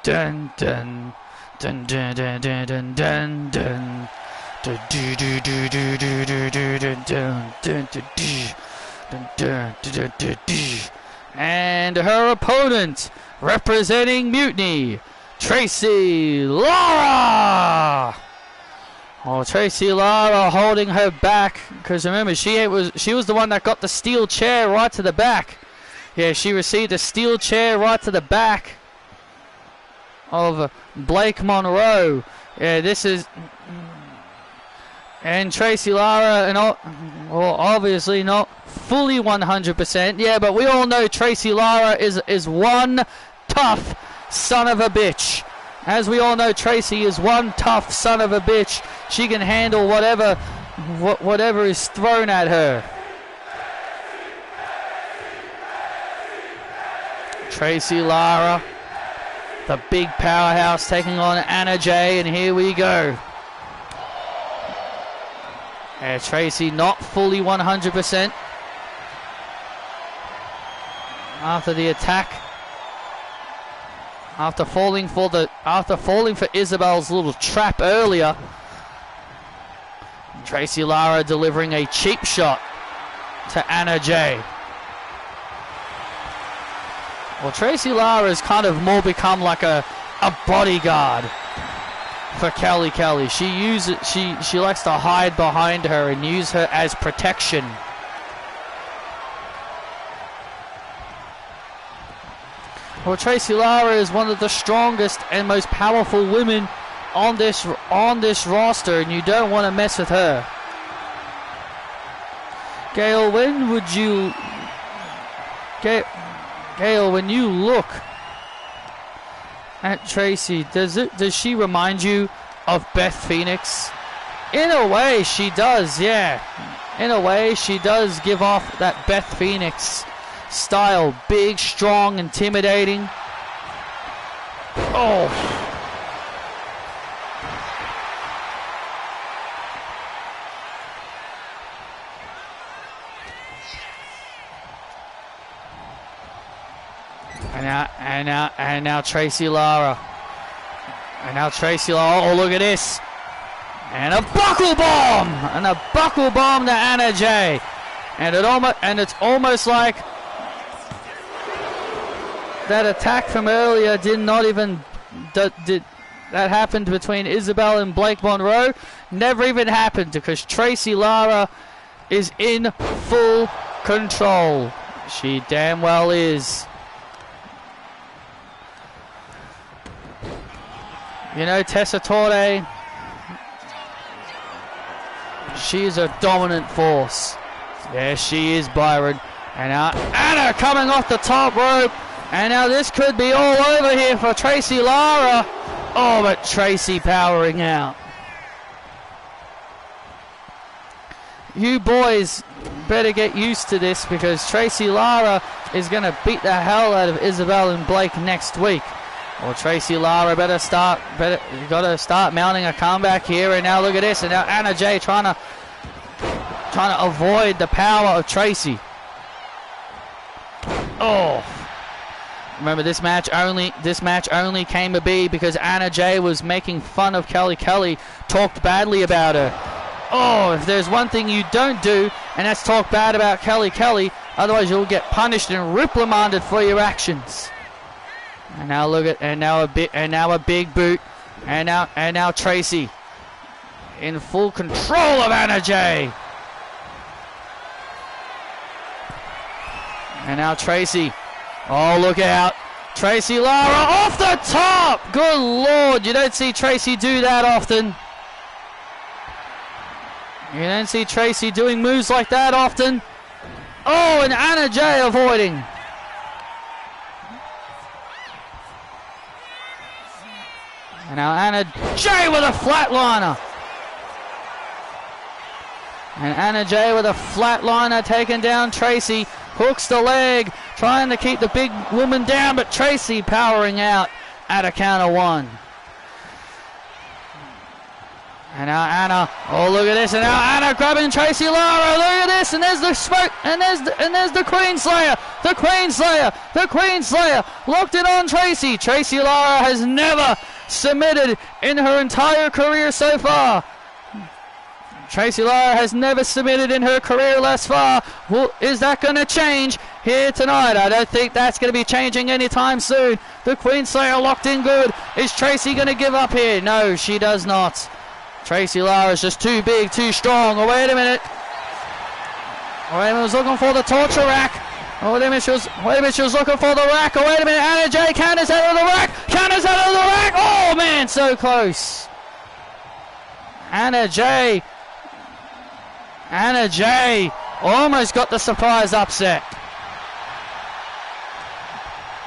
Dun dun dun dun dun dun dun dun dun. And her opponent, representing Mutiny, Tracy Lara. Oh, Tracy Lara holding her back, because remember, she was the one that got the steel chair right to the back. Yeah, she received a steel chair right to the back of Blake Monroe. Yeah, this is. And Tracy Lara, obviously not fully 100%. Yeah, but we all know Tracy Lara is one tough son of a bitch. As we all know, Tracy is one tough son of a bitch. She can handle whatever is thrown at her. Tracy Lara, the big powerhouse, taking on Anna Jay, and here we go. Tracy not fully 100% after the attack, after falling for Isabel's little trap earlier. Tracy Lara delivering a cheap shot to Anna Jay. Well, Tracy Lara has kind of more become like a bodyguard for Kelly. She likes to hide behind her and use her as protection. Well, Tracy Lara is one of the strongest and most powerful women on this roster, and you don't want to mess with her. Gail, when would you... Gail, when you look at Tracy, does she remind you of Beth Phoenix? In a way, she does, yeah. In a way, she does give off that Beth Phoenix style. Big, strong, intimidating. Oh. And now Tracy Lara. And now Tracy Lara. Oh, look at this. And a buckle bomb! And a buckle bomb to Anna Jay. And it's almost like that attack from earlier that happened between Isabel and Blake Monroe never even happened, because Tracy Lara is in full control. She damn well is. You know, Tessa Torre, she is a dominant force. There she is, Byron. And now Anna coming off the top rope. And now this could be all over here for Tracy Lara. Oh, but Tracy powering out. You boys better get used to this, because Tracy Lara is going to beat the hell out of Isabel and Blake next week. Well, Tracy Lara gotta start mounting a comeback here. And now look at this. And now Anna Jay trying to avoid the power of Tracy. Oh. Remember, this match only came to be because Anna Jay was making fun of Kelly Kelly, talked badly about her. Oh, if there's one thing you don't do, and that's talk bad about Kelly Kelly, otherwise you'll get punished and reprimanded for your actions. And now look at, and now a big boot, and now Tracy in full control of Anna Jay. And now Tracy. Oh, look out. Tracy Lara off the top. Good Lord, you don't see Tracy do that often. You don't see Tracy doing moves like that often. Oh, and Anna Jay avoiding. And now Anna Jay with a flatliner. And Anna Jay with a flatliner taking down Tracy. Hooks the leg, trying to keep the big woman down, but Tracy powering out at a count of one. And now Anna, oh look at this, and now Anna grabbing Tracy Lara, look at this, and there's the smoke, and there's the Queen Slayer, the Queen Slayer, locked in on Tracy. Tracy Lara has never submitted in her entire career so far. Tracy Lara has never submitted in her career thus far. Well, is that going to change here tonight? I don't think that's going to be changing anytime soon. The Queen Slayer locked in good. Is Tracy going to give up here? No, she does not. Tracy Lara is just too big, too strong. Oh, wait a minute. Oh, wait a minute, was looking for the torture rack. Oh, wait a minute, she was looking for the rack. Oh, wait a minute, Anna Jay counters out of the rack. Counters out of the rack. Oh, man, so close. Anna Jay almost got the surprise upset.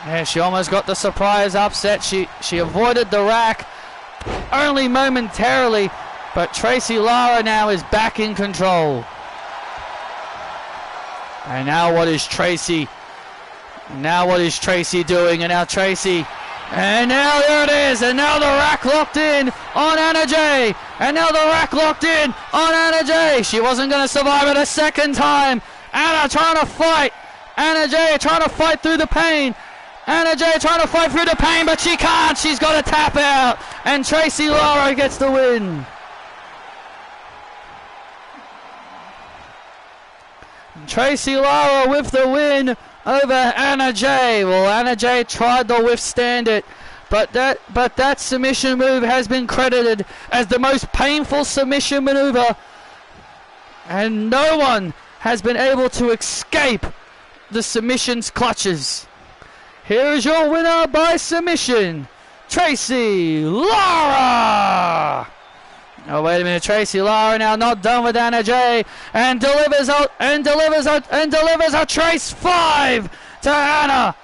Yeah, she almost got the surprise upset. She avoided the rack only momentarily, but Tracy Lara now is back in control. And now what is Tracy? Now what is Tracy doing? And now Tracy. And now there it is. And now the rack locked in on Anna Jay. And now the rack locked in on Anna Jay. She wasn't going to survive it a second time. Anna trying to fight. Anna Jay trying to fight through the pain. Anna Jay trying to fight through the pain, but she can't. She's got to tap out. And Tracy Lara gets the win. Tracy Lara with the win over Anna Jay. Well, Anna Jay tried to withstand it, but that submission move has been credited as the most painful submission maneuver, and no one has been able to escape the submission's clutches. Here is your winner by submission, Tracy Lara. Oh, wait a minute. Tracy Lara now not done with Anna Jay and delivers a Trace 5 to Anna.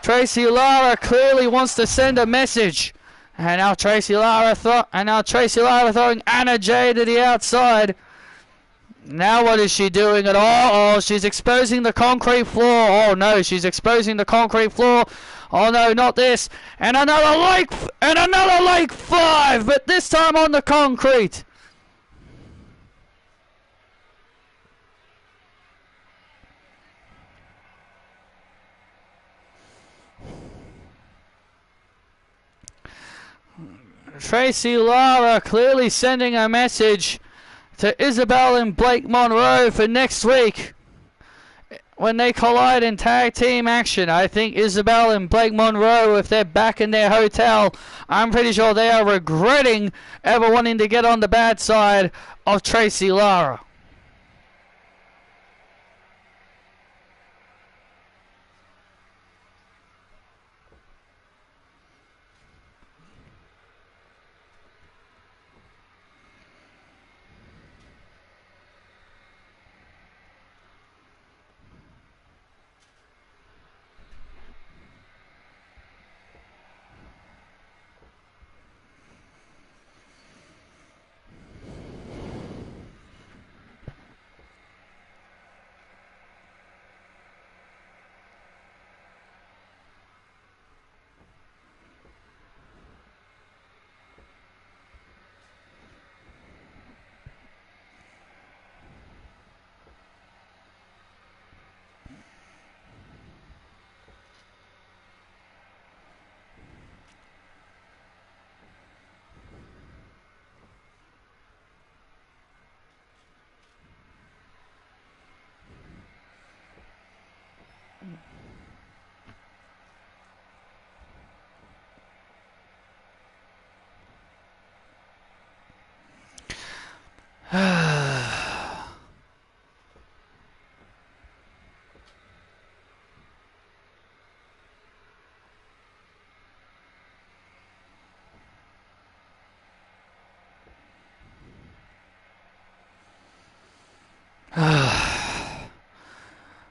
Tracy Lara clearly wants to send a message. And now Tracy Lara throwing Anna Jay to the outside. Now what is she doing at all? Oh, she's exposing the concrete floor. Oh no, she's exposing the concrete floor. Oh no, not this. And another leg 5, but this time on the concrete. Tracy Lara clearly sending a message to Isabel and Blake Monroe for next week when they collide in tag team action. I think Isabel and Blake Monroe, if they're back in their hotel, I'm pretty sure they are regretting ever wanting to get on the bad side of Tracy Lara.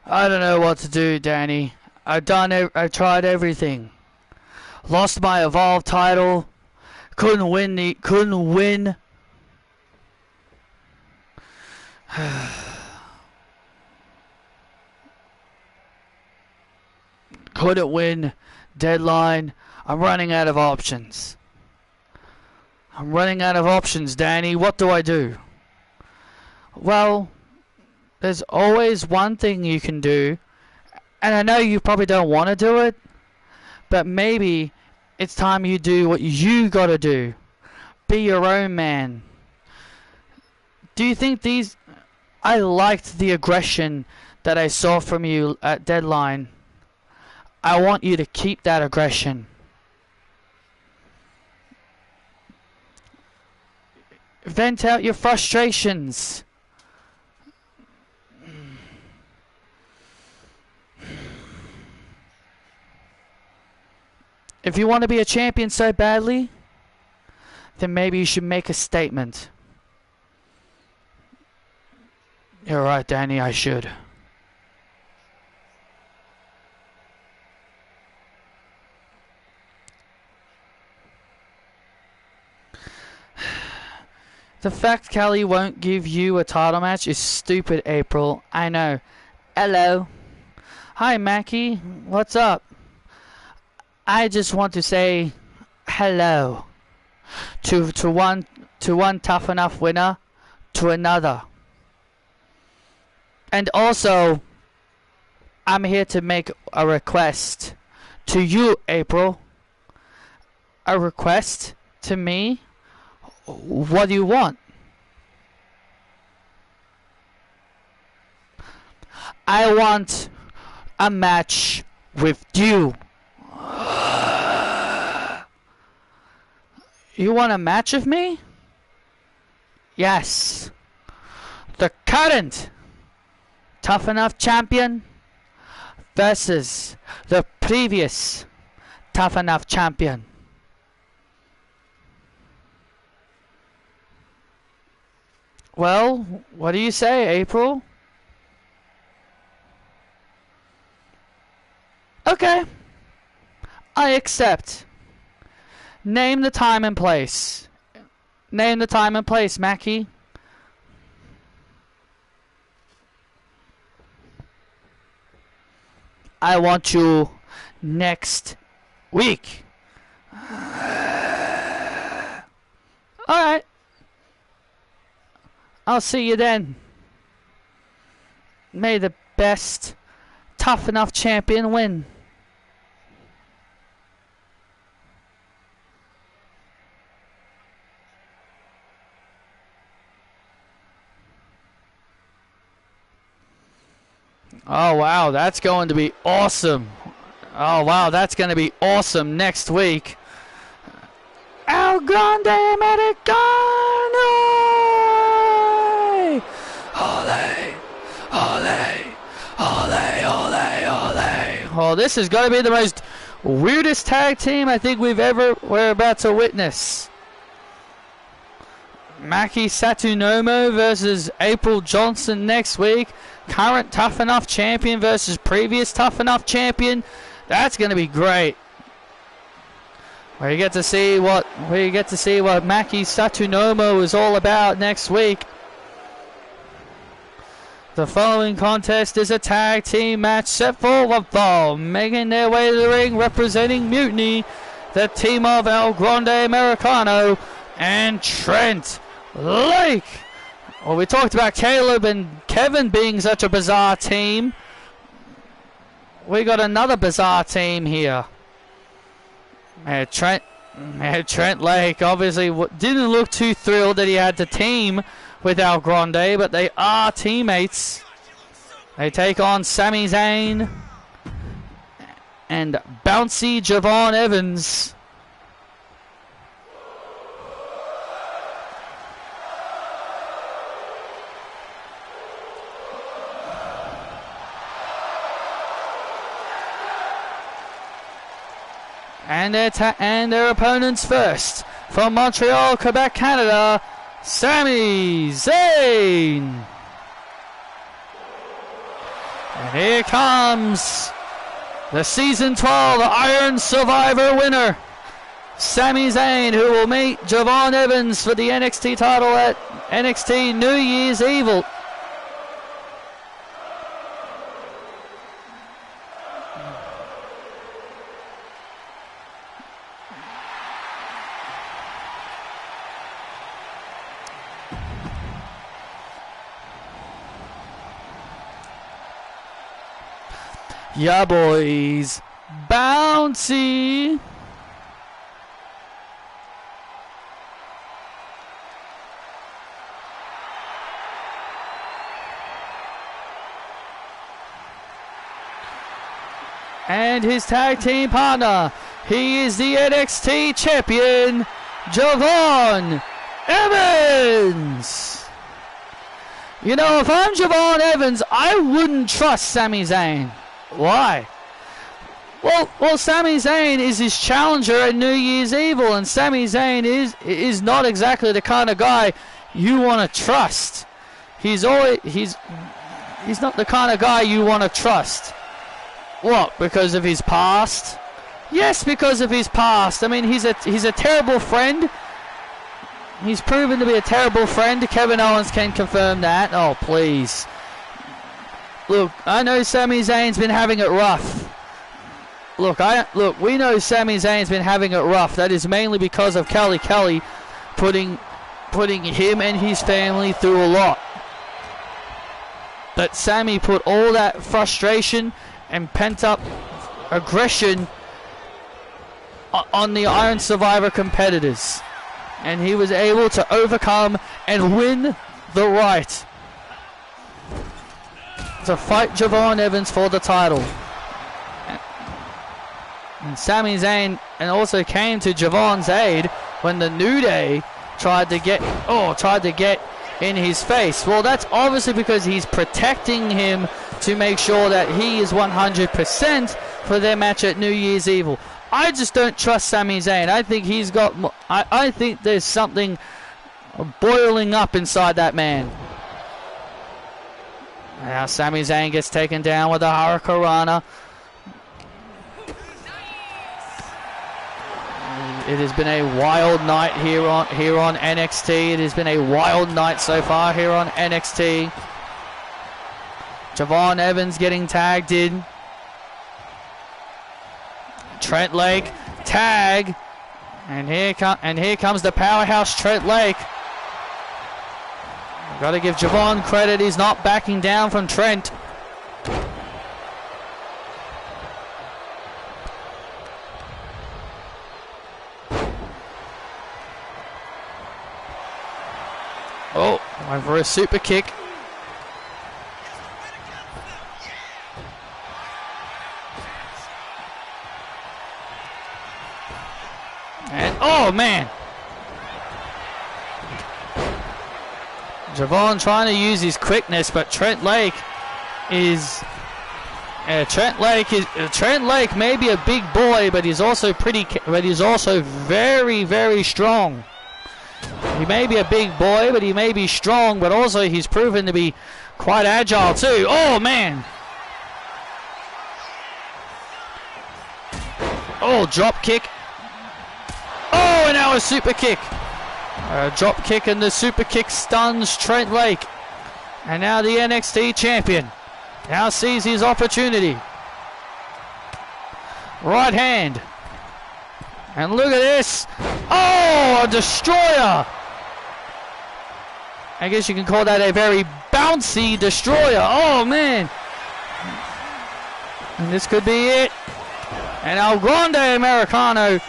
I don't know what to do, Danny. I've tried everything. Lost my Evolve title. Couldn't win. Couldn't win. Deadline. I'm running out of options. Danny. What do I do? Well, there's always one thing you can do, and I know you probably don't want to do it, but maybe it's time you do what you gotta do. Be your own man. Do you think I liked the aggression that I saw from you at Deadline. I want you to keep that aggression. Vent out your frustrations. If you want to be a champion so badly, then maybe you should make a statement. You're right, Danny, I should. The fact Callie won't give you a title match is stupid, April. I know. Hello. Hi, Mackie. What's up? I just want to say hello to one tough enough winner to another. And also, I'm here to make a request to you, April. A request to me? What do you want? I want a match with you. You want a match with me? Yes. The current Tough Enough champion versus the previous Tough Enough champion. Well, what do you say, April? Okay. I accept. Name the time and place. Name the time and place, Mackie. I want you next week. Alright. I'll see you then. May the best tough enough champion win. Oh wow, that's going to be awesome. Oh wow, that's going to be awesome next week. El Grande Americano! Ole! Ole! Ole! Ole! Ole! Oh, this is going to be the most weirdest tag team I think we're about to witness. Maki Satonomo versus April Johnson next week. Current Tough Enough champion versus previous Tough Enough champion. That's going to be great. Where you get to see what Maki Satonomo is all about next week. The following contest is a tag team match set for one fall. Making their way to the ring representing Mutiny, the team of El Grande Americano and Trent Lake. Well, we talked about Caleb and Kevin being such a bizarre team. We got another bizarre team here. Trent Lake obviously didn't look too thrilled that he had to team with El Grande, but they are teammates. They take on Sami Zayn and bouncy Javon Evans. And their opponents first, from Montreal, Quebec, Canada, Sami Zayn. And here comes the Season 12 Iron Survivor winner, Sami Zayn, who will meet Javon Evans for the NXT title at NXT New Year's Evil. Yeah, boys. Bouncy. And his tag team partner. He is the NXT champion, Javon Evans. You know, if I'm Javon Evans, I wouldn't trust Sami Zayn. Why? Well, Sami Zayn is his challenger at New Year's Evil, and Sami Zayn is not exactly the kind of guy you want to trust. He's not the kind of guy you want to trust. What? Because of his past? Yes, because of his past. I mean, he's a terrible friend. He's proven to be a terrible friend. Kevin Owens can confirm that. Oh, please. Look, I know Sami Zayn's been having it rough. Look, we know Sami Zayn's been having it rough. That is mainly because of Kelly putting him and his family through a lot. But Sami put all that frustration and pent-up aggression on the Iron Survivor competitors. And he was able to overcome and win the right to fight Javon Evans for the title. And Sami Zayn also came to Javon's aid when the New Day tried to get in his face. Well, that's obviously because he's protecting him to make sure that he is 100% for their match at New Year's Evil. I just don't trust Sami Zayn. I think he's got. I think there's something boiling up inside that man. Now Sami Zayn gets taken down with a Hurricanrana. It has been a wild night here on NXT. It has been a wild night so far here on NXT. Javon Evans getting tagged in. Trent Lake tag, and here comes the powerhouse Trent Lake. Got to give Javon credit. He's not backing down from Trent. Oh, went for a super kick. And oh man, Javon trying to use his quickness, but Trent Lake may be a big boy, but he's also very, very strong. He may be a big boy, but he may be strong, but also he's proven to be quite agile too. Oh man. Oh, drop kick. Oh, and now a super kick. Drop kick, and the super kick stuns Trent Lake. And now the NXT champion now sees his opportunity. Right hand. And look at this. Oh, a destroyer. I guess you can call that a very bouncy destroyer. Oh, man. And this could be it. And El Grande Americano.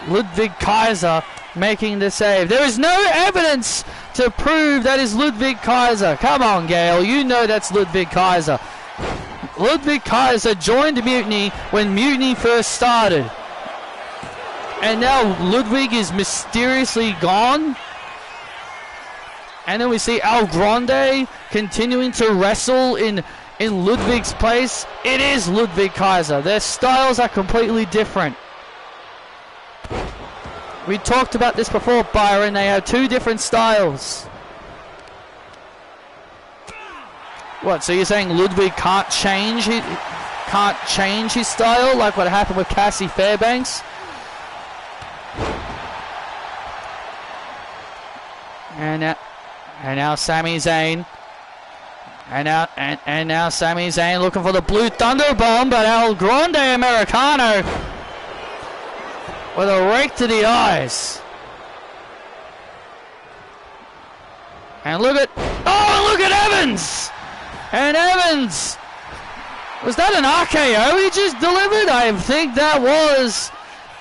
Ludwig Kaiser making the save. There is no evidence to prove that is Ludwig Kaiser. Come on, Gail. You know that's Ludwig Kaiser. Ludwig Kaiser joined Mutiny when Mutiny first started. And now Ludwig is mysteriously gone. And then we see El Grande continuing to wrestle in Ludwig's place. It is Ludwig Kaiser. Their styles are completely different. We talked about this before, Byron. They have two different styles. What, so you're saying Ludwig can't change his style like what happened with Cassie Fairbanks? And now Sami Zayn. And now Sami Zayn looking for the Blue Thunder Bomb, but El Grande Americano with a rake to the eyes. And look at Evans! And Evans! Was that an RKO he just delivered? I think that was,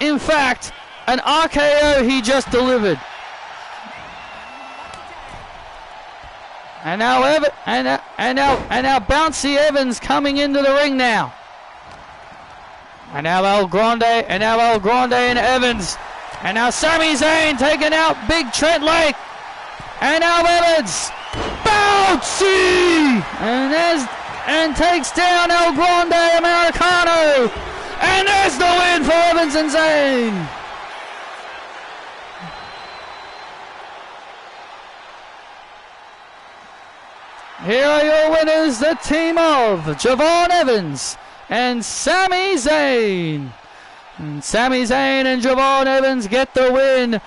in fact, an RKO he just delivered. And now Bouncy Evans coming into the ring now. And now El Grande and Evans. And now Sami Zayn taking out Big Trent Lake. And now Evans. Bouncy! And takes down El Grande Americano. And there's the win for Evans and Zayn. Here are your winners, the team of Javon Evans and Sami Zayn. And Sami Zayn and Javon Evans get the win.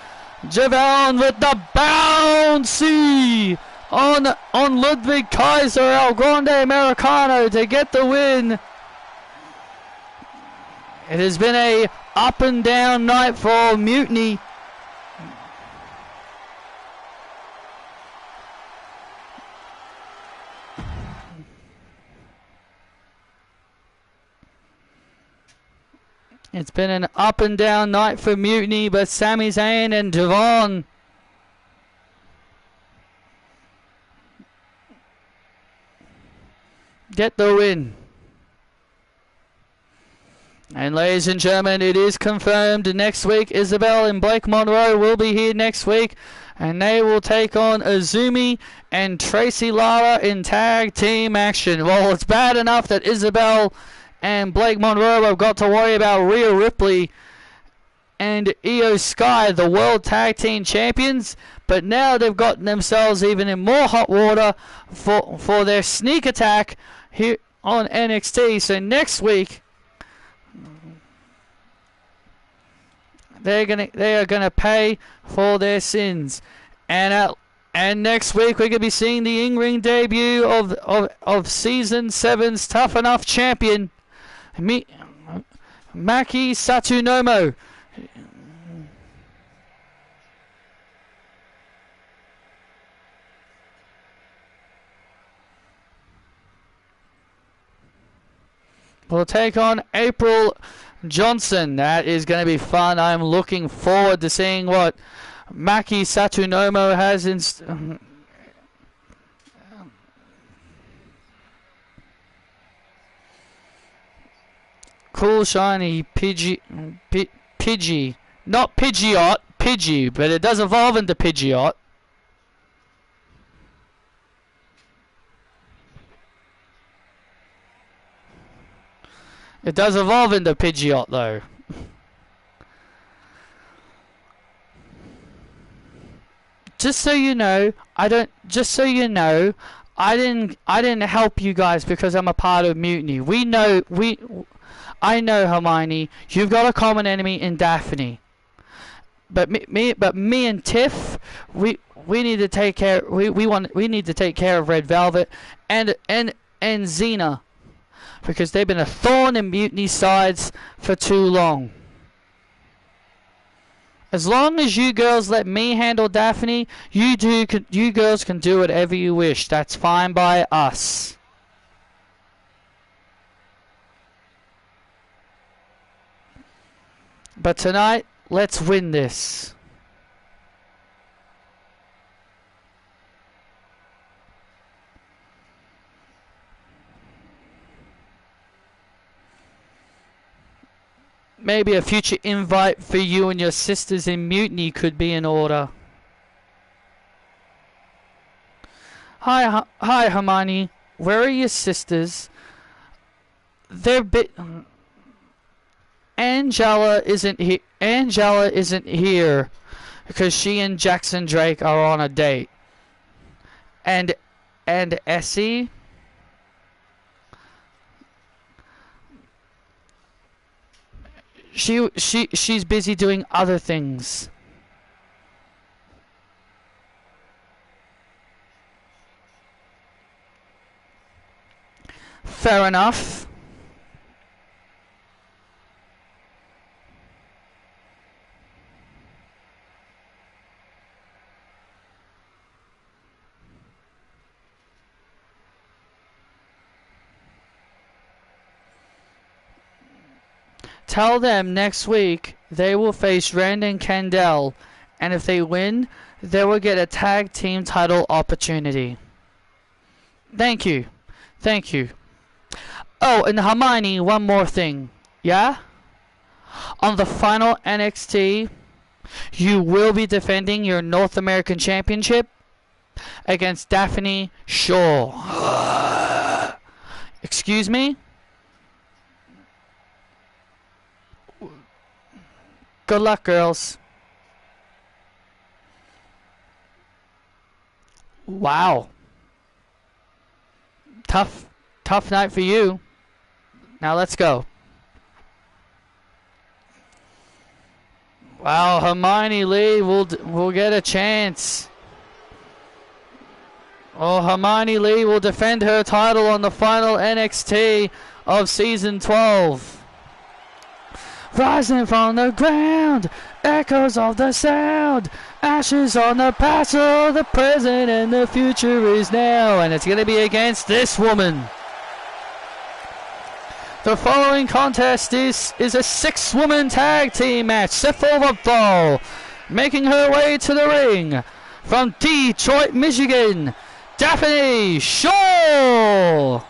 Javon with the bouncy on Ludwig Kaiser, El Grande Americano to get the win. It has been a up and down night for Mutiny. It's been an up and down night for Mutiny, but Sami Zayn and Javon get the win. And ladies and gentlemen, it is confirmed next week Isabel and Blake Monroe will be here next week, and they will take on Azumi and Tracy Lara in tag team action. Well, it's bad enough that Isabel and Blake Monroe have got to worry about Rhea Ripley and Io Sky, the World Tag Team Champions, but now they've gotten themselves even in more hot water for their sneak attack here on NXT. So next week they are gonna pay for their sins, and next week we're gonna be seeing the in-ring debut of Season 7's Tough Enough champion, Maki Satsunomo. Will take on April Johnson. That is going to be fun. I'm looking forward to seeing what Maki Satsunomo has in. Cool, shiny Pidgey. Not Pidgeot, Pidgey, but it does evolve into Pidgeot. It does evolve into Pidgeot though. Just so you know, I didn't help you guys because I'm a part of Mutiny. I know, Hermione, you've got a common enemy in Daphne. But me and Tiff, we need to take care we need to take care of Red Velvet and Xena, because they've been a thorn in Mutiny's sides for too long. As long as you girls let me handle Daphne, you girls can do whatever you wish. That's fine by us. But tonight, let's win this. Maybe a future invite for you and your sisters in Mutiny could be in order. Hi Hermione. Where are your sisters? They're Angela isn't here because she and Jackson Drake are on a date. And Essie. She's busy doing other things. Fair enough. Tell them next week they will face Rand and Kendall, and if they win, they will get a tag team title opportunity. Thank you. Thank you. Oh, and Hermione, one more thing. Yeah? On the final NXT, you will be defending your North American Championship against Daphne Shaw. Excuse me? Good luck, girls. Wow. Tough night for you. Now let's go. Wow, Hermione Lee will get a chance. Oh, Hermione Lee will defend her title on the final NXT of Season 12. Rising from the ground, echoes of the sound, ashes on the past, oh, the present and the future is now. And it's going to be against this woman. The following contest is a 6-woman tag team match set for the fall. Making her way to the ring from Detroit, Michigan, Daphne Shaw.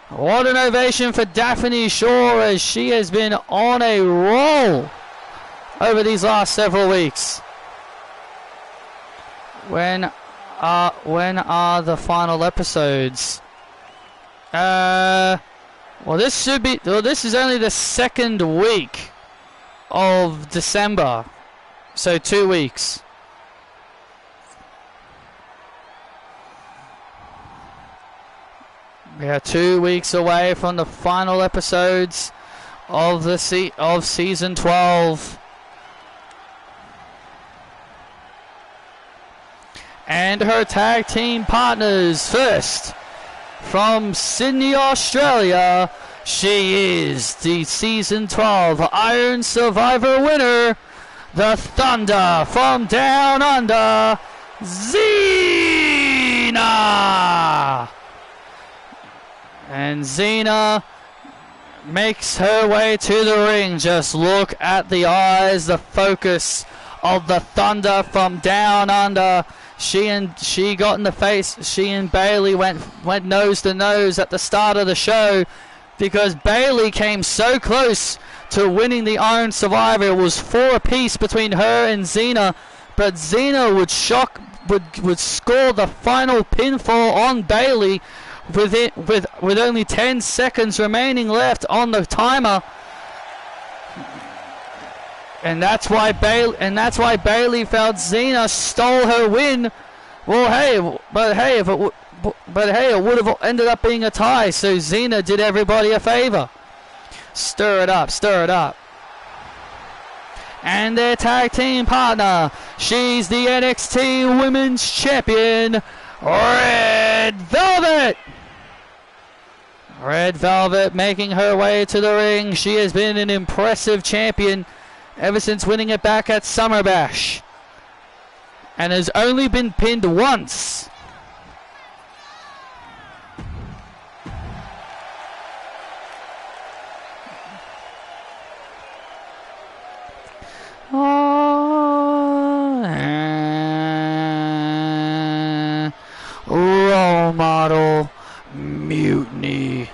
What an ovation for Daphne Shaw, as she has been on a roll over these last several weeks. When are the final episodes? Well, this is only the second week of December. So 2 weeks. We are 2 weeks away from the final episodes of the season 12. And her tag team partners first. From Sydney, Australia, she is the season 12 Iron Survivor winner, the Thunder from Down Under, Xena! And Xena makes her way to the ring. Just look at the eyes, the focus of the Thunder from Down Under. She got in the face. She and Bayley went nose to nose at the start of the show because Bayley came so close to winning the Iron Survivor. It was 4 apiece between her and Xena, but Xena would score the final pinfall on Bayley with only 10 seconds remaining left on the timer. And that's why Bayley felt Xena stole her win. Well, hey, it would have ended up being a tie. So Xena did everybody a favor. Stir it up. And their tag team partner, she's the NXT Women's Champion, Red Velvet. Red Velvet making her way to the ring. She has been an impressive champion ever since winning it back at Summer Bash, and has only been pinned once. Role model mutiny.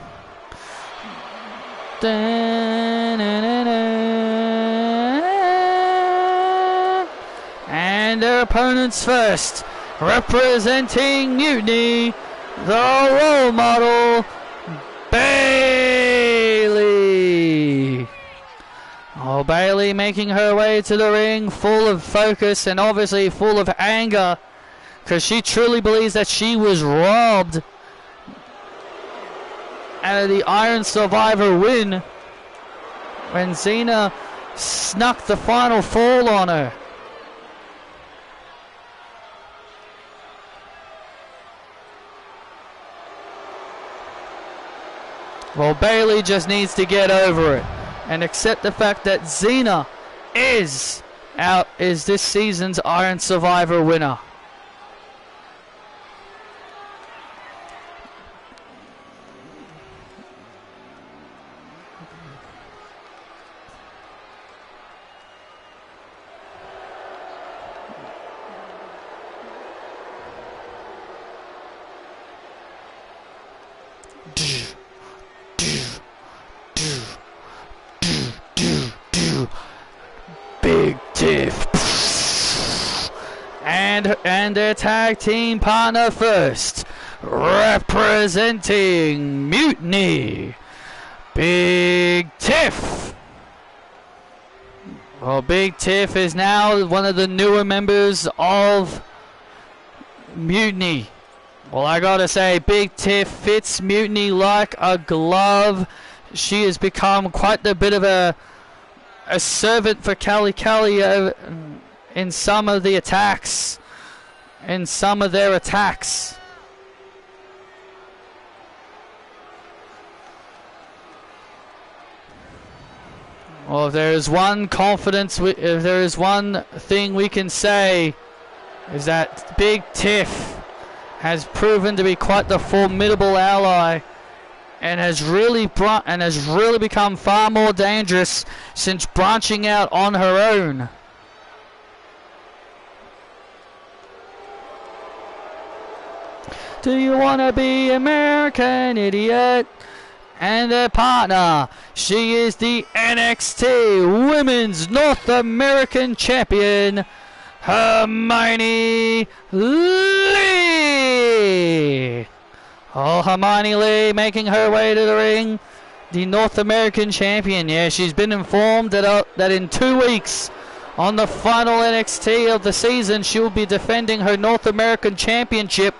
And their opponents first, representing Mutiny, the role model, Bayley. Oh, Bayley making her way to the ring, full of focus and obviously full of anger, because she truly believes that she was robbed out of the Iron Survivor win when Xena snuck the final fall on her. Well, Bayley just needs to get over it and accept the fact that Xena is this season's Iron Survivor winner. Big Tiff. And their tag team partner first, representing Mutiny, Big Tiff. Well, Big Tiff is now one of the newer members of Mutiny. Well, I gotta say, Big Tiff fits Mutiny like a glove. She has become quite a bit of a servant for Kelly in some of the attacks, in some of their attacks. Well, if there is one if there is one thing we can say, is that Big Tiff has proven to be quite the formidable ally, and has really become far more dangerous since branching out on her own. Do you wanna be American, idiot? And their partner, she is the NXT Women's North American Champion, Hermione Lee. Oh, Hermione Lee making her way to the ring. the North American champion. Yeah, she's been informed that in 2 weeks, on the final NXT of the season, she will be defending her North American championship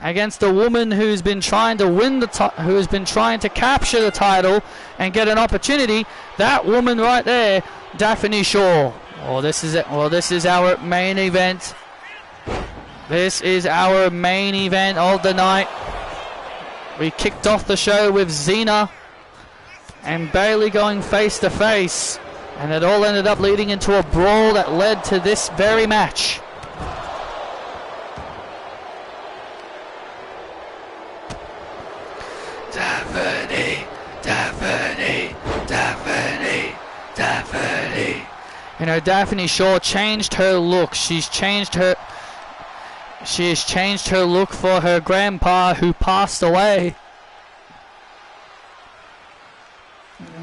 against a woman who's been trying to who has been trying to capture the title and get an opportunity. That woman right there, Daphne Shaw. Well, this is it. Well, this is our main event. This is our main event of the night. We kicked off the show with Xena and Bayley going face to face, and it all ended up leading into a brawl that led to this very match. Daphne, Daphne, Daphne, Daphne. You know, Daphne Shaw changed her look. She has changed her look for her grandpa who passed away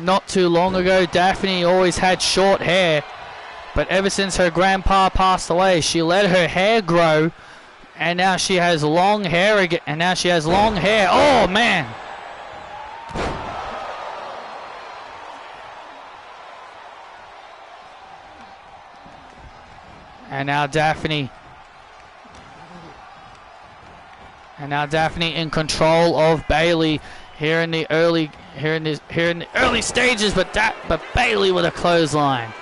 not too long ago. Daphne always had short hair, but ever since her grandpa passed away, she let her hair grow, and now she has long hair again. Oh man! And now Daphne in control of Bayley here in the early stages, but Bayley with a clothesline.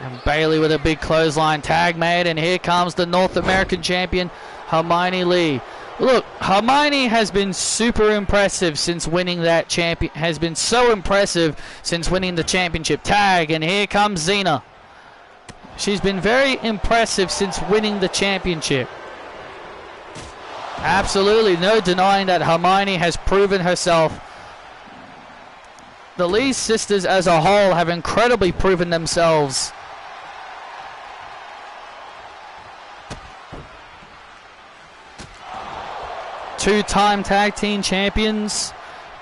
And Bayley with a big clothesline tag made, and here comes the North American champion, Hermione Lee. Look, Hermione has been super impressive since winning that since winning the championship tag, and here comes Xena. She's been very impressive since winning the championship. Absolutely no denying that Hermione has proven herself. The Lee sisters as a whole have incredibly proven themselves. Two-time tag team champions.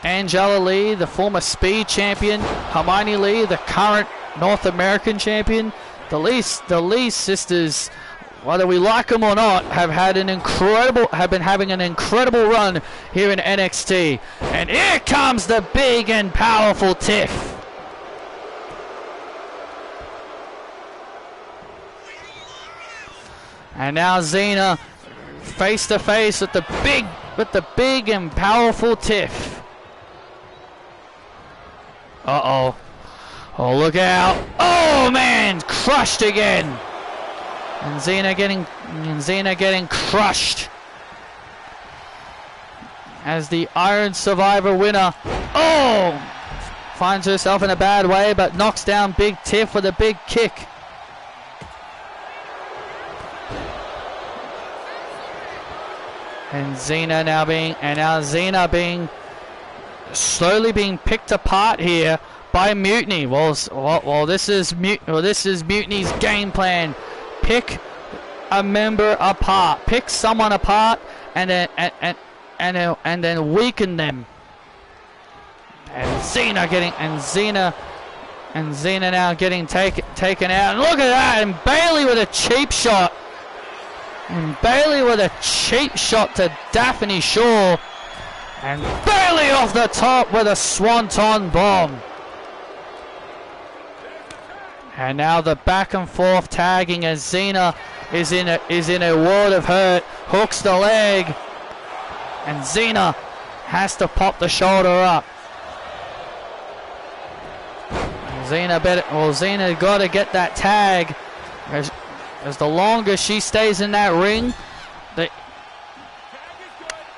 Angela Lee, the former Speed champion. Hermione Lee, the current North American champion. The Lee sisters, whether we like them or not, have been having an incredible run here in NXT. And here comes the big and powerful Tiff. And now Xena face to face with the big and powerful Tiff. Uh-oh. Oh, look out. Oh, man, crushed again. And Xena getting crushed as the Iron Survivor winner. Oh, finds herself in a bad way, but knocks down Big Tiff with a big kick. And Xena being slowly being picked apart here by Mutiny. Well, this is Mutiny's game plan. Pick a member apart. Pick someone apart and then weaken them. And Xena now getting taken out. And look at that! And Bayley with a cheap shot. To Daphne Shaw. And Bayley off the top with a swanton bomb. And now the back and forth tagging as Xena is in a world of hurt. Hooks the leg. And Xena has to pop the shoulder up. Xena got to get that tag. As the longer she stays in that ring, the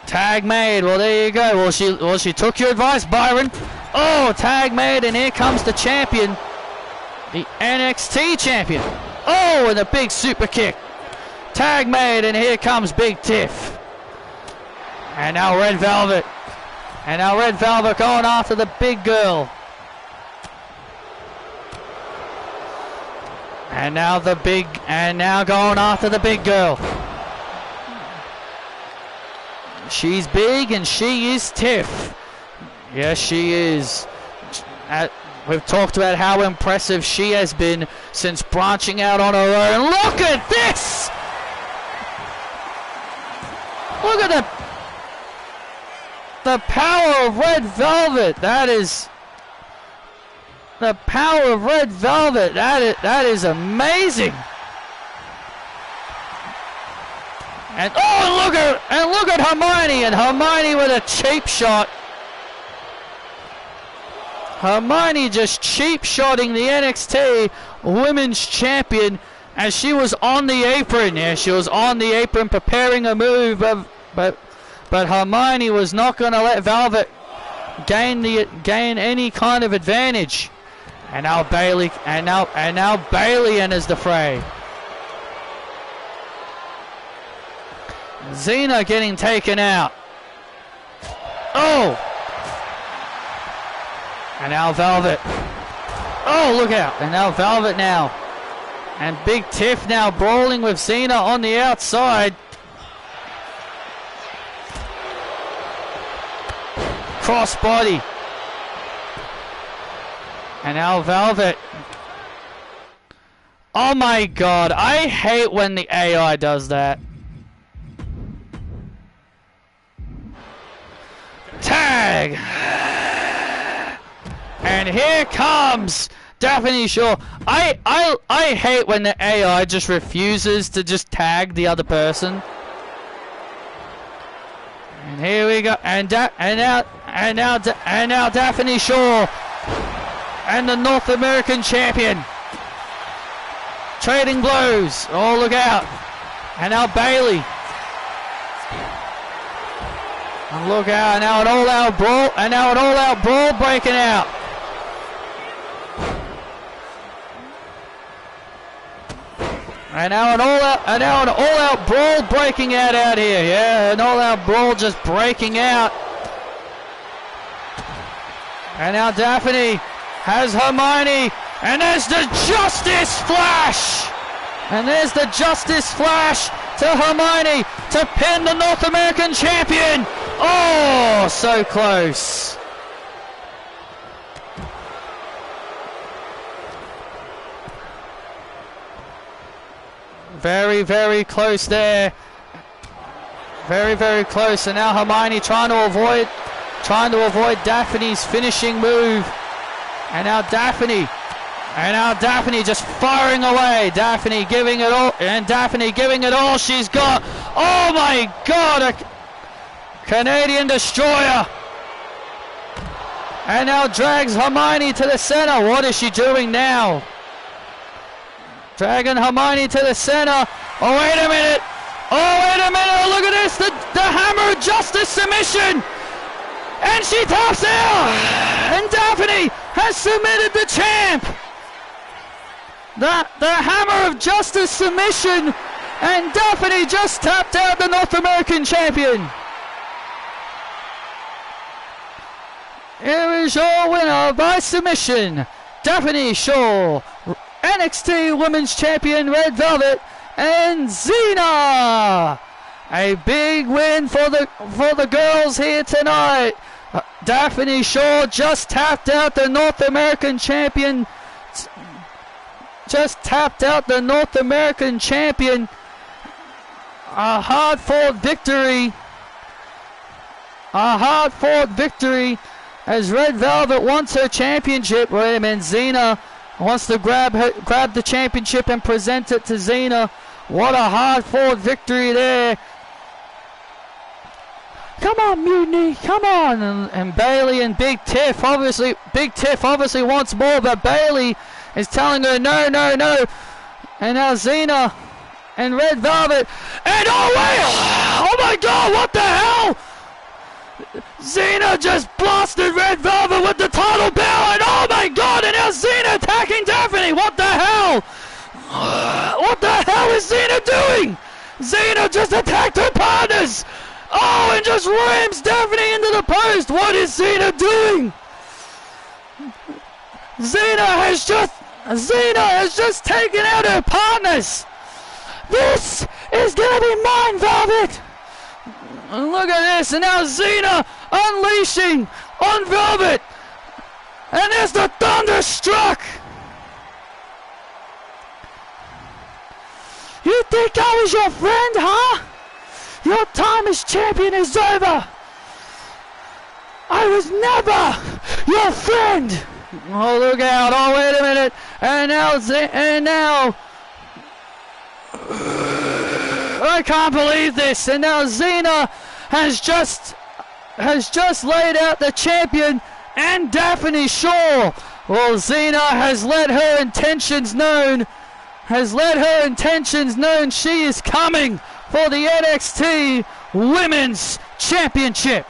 tag made. Well, there you go. She took your advice, Byron. Oh, tag made, and here comes the champion. The NXT champion. Oh, and a big super kick. Tag made, and here comes Big Tiff. And now Red Velvet. Going after the big girl. And now going after the big girl. She's big and she is Tiff. Yes, she is. We've talked about how impressive she has been since branching out on her own. Look at this! Look at the power of Red Velvet. That is the power of Red Velvet. That is amazing. And look at Hermione, and Hermione with a cheap shot. Hermione just cheap shotting the NXT Women's Champion as she was on the apron. Yeah, she was on the apron preparing a move, but Hermione was not going to let Velvet gain any kind of advantage. And now Bayley enters the fray. Xena getting taken out. Oh! And now Velvet. Oh, look out. And now Velvet now. And Big Tiff now brawling with Xena on the outside. Crossbody. And now Velvet. Oh my god. I hate when the AI does that. Tag! And here comes Daphne Shaw. I hate when the AI just refuses to just tag the other person. And here we go. And now Daphne Shaw and the North American champion trading blows. Oh, look out! And now Bayley. And look out, now an all-out brawl, and now an all-out brawl breaking out. And now an all-out brawl breaking out here. Yeah, an all-out brawl just breaking out. And now Daphne has Hermione, and there's the Justice Flash. And there's the Justice Flash to Hermione to pin the North American champion. Oh, so close. Very, very close there. Very, very close. And now Hermione trying to avoid Daphne's finishing move. And now Daphne just firing away. Daphne giving it all, and Daphne giving it all she's got. Oh my god, a Canadian Destroyer. And now drags Hermione to the center. What is she doing now? Dragging Hermione to the center. Oh, wait a minute. Oh, wait a minute. Look at this. The Hammer of Justice submission. And she taps out. And Daphne has submitted the champ. The Hammer of Justice submission. And Daphne just tapped out the North American champion. Here is your winner by submission, Daphne Shaw, NXT Women's Champion Red Velvet, and Xena. A big win for the girls here tonight. Daphne Shaw just tapped out the North American champion. Just tapped out the North American champion. A hard-fought victory. A hard-fought victory. As Red Velvet wants her championship, and Xena wants to grab the championship and present it to Xena. What a hard-fought victory there. Come on, Mutiny, come on. And Bayley and Big Tiff obviously wants more, but Bayley is telling her no, no, no. And now Xena and Red Velvet. And oh wait! Oh my god, what the hell? Xena just blasted Red Velvet with the title bell, and oh my god, and now Xena attacking Daphne. What the hell? What the hell is Xena doing? Xena just attacked her partners. Oh, and just rams Daphne into the post. What is Xena doing? Xena has just taken out her partners. This is gonna be mine, Velvet. And look at this, and now Xena unleashing on Velvet. And there's the Thunderstruck. You think I was your friend, huh? Your time as champion is over. I was never your friend. Oh, look out. Oh, wait a minute. And now, I can't believe this. And now Xena has just laid out the champion and Daphne Shaw. Well, Xena has let her intentions known. She is coming for the NXT Women's Championship.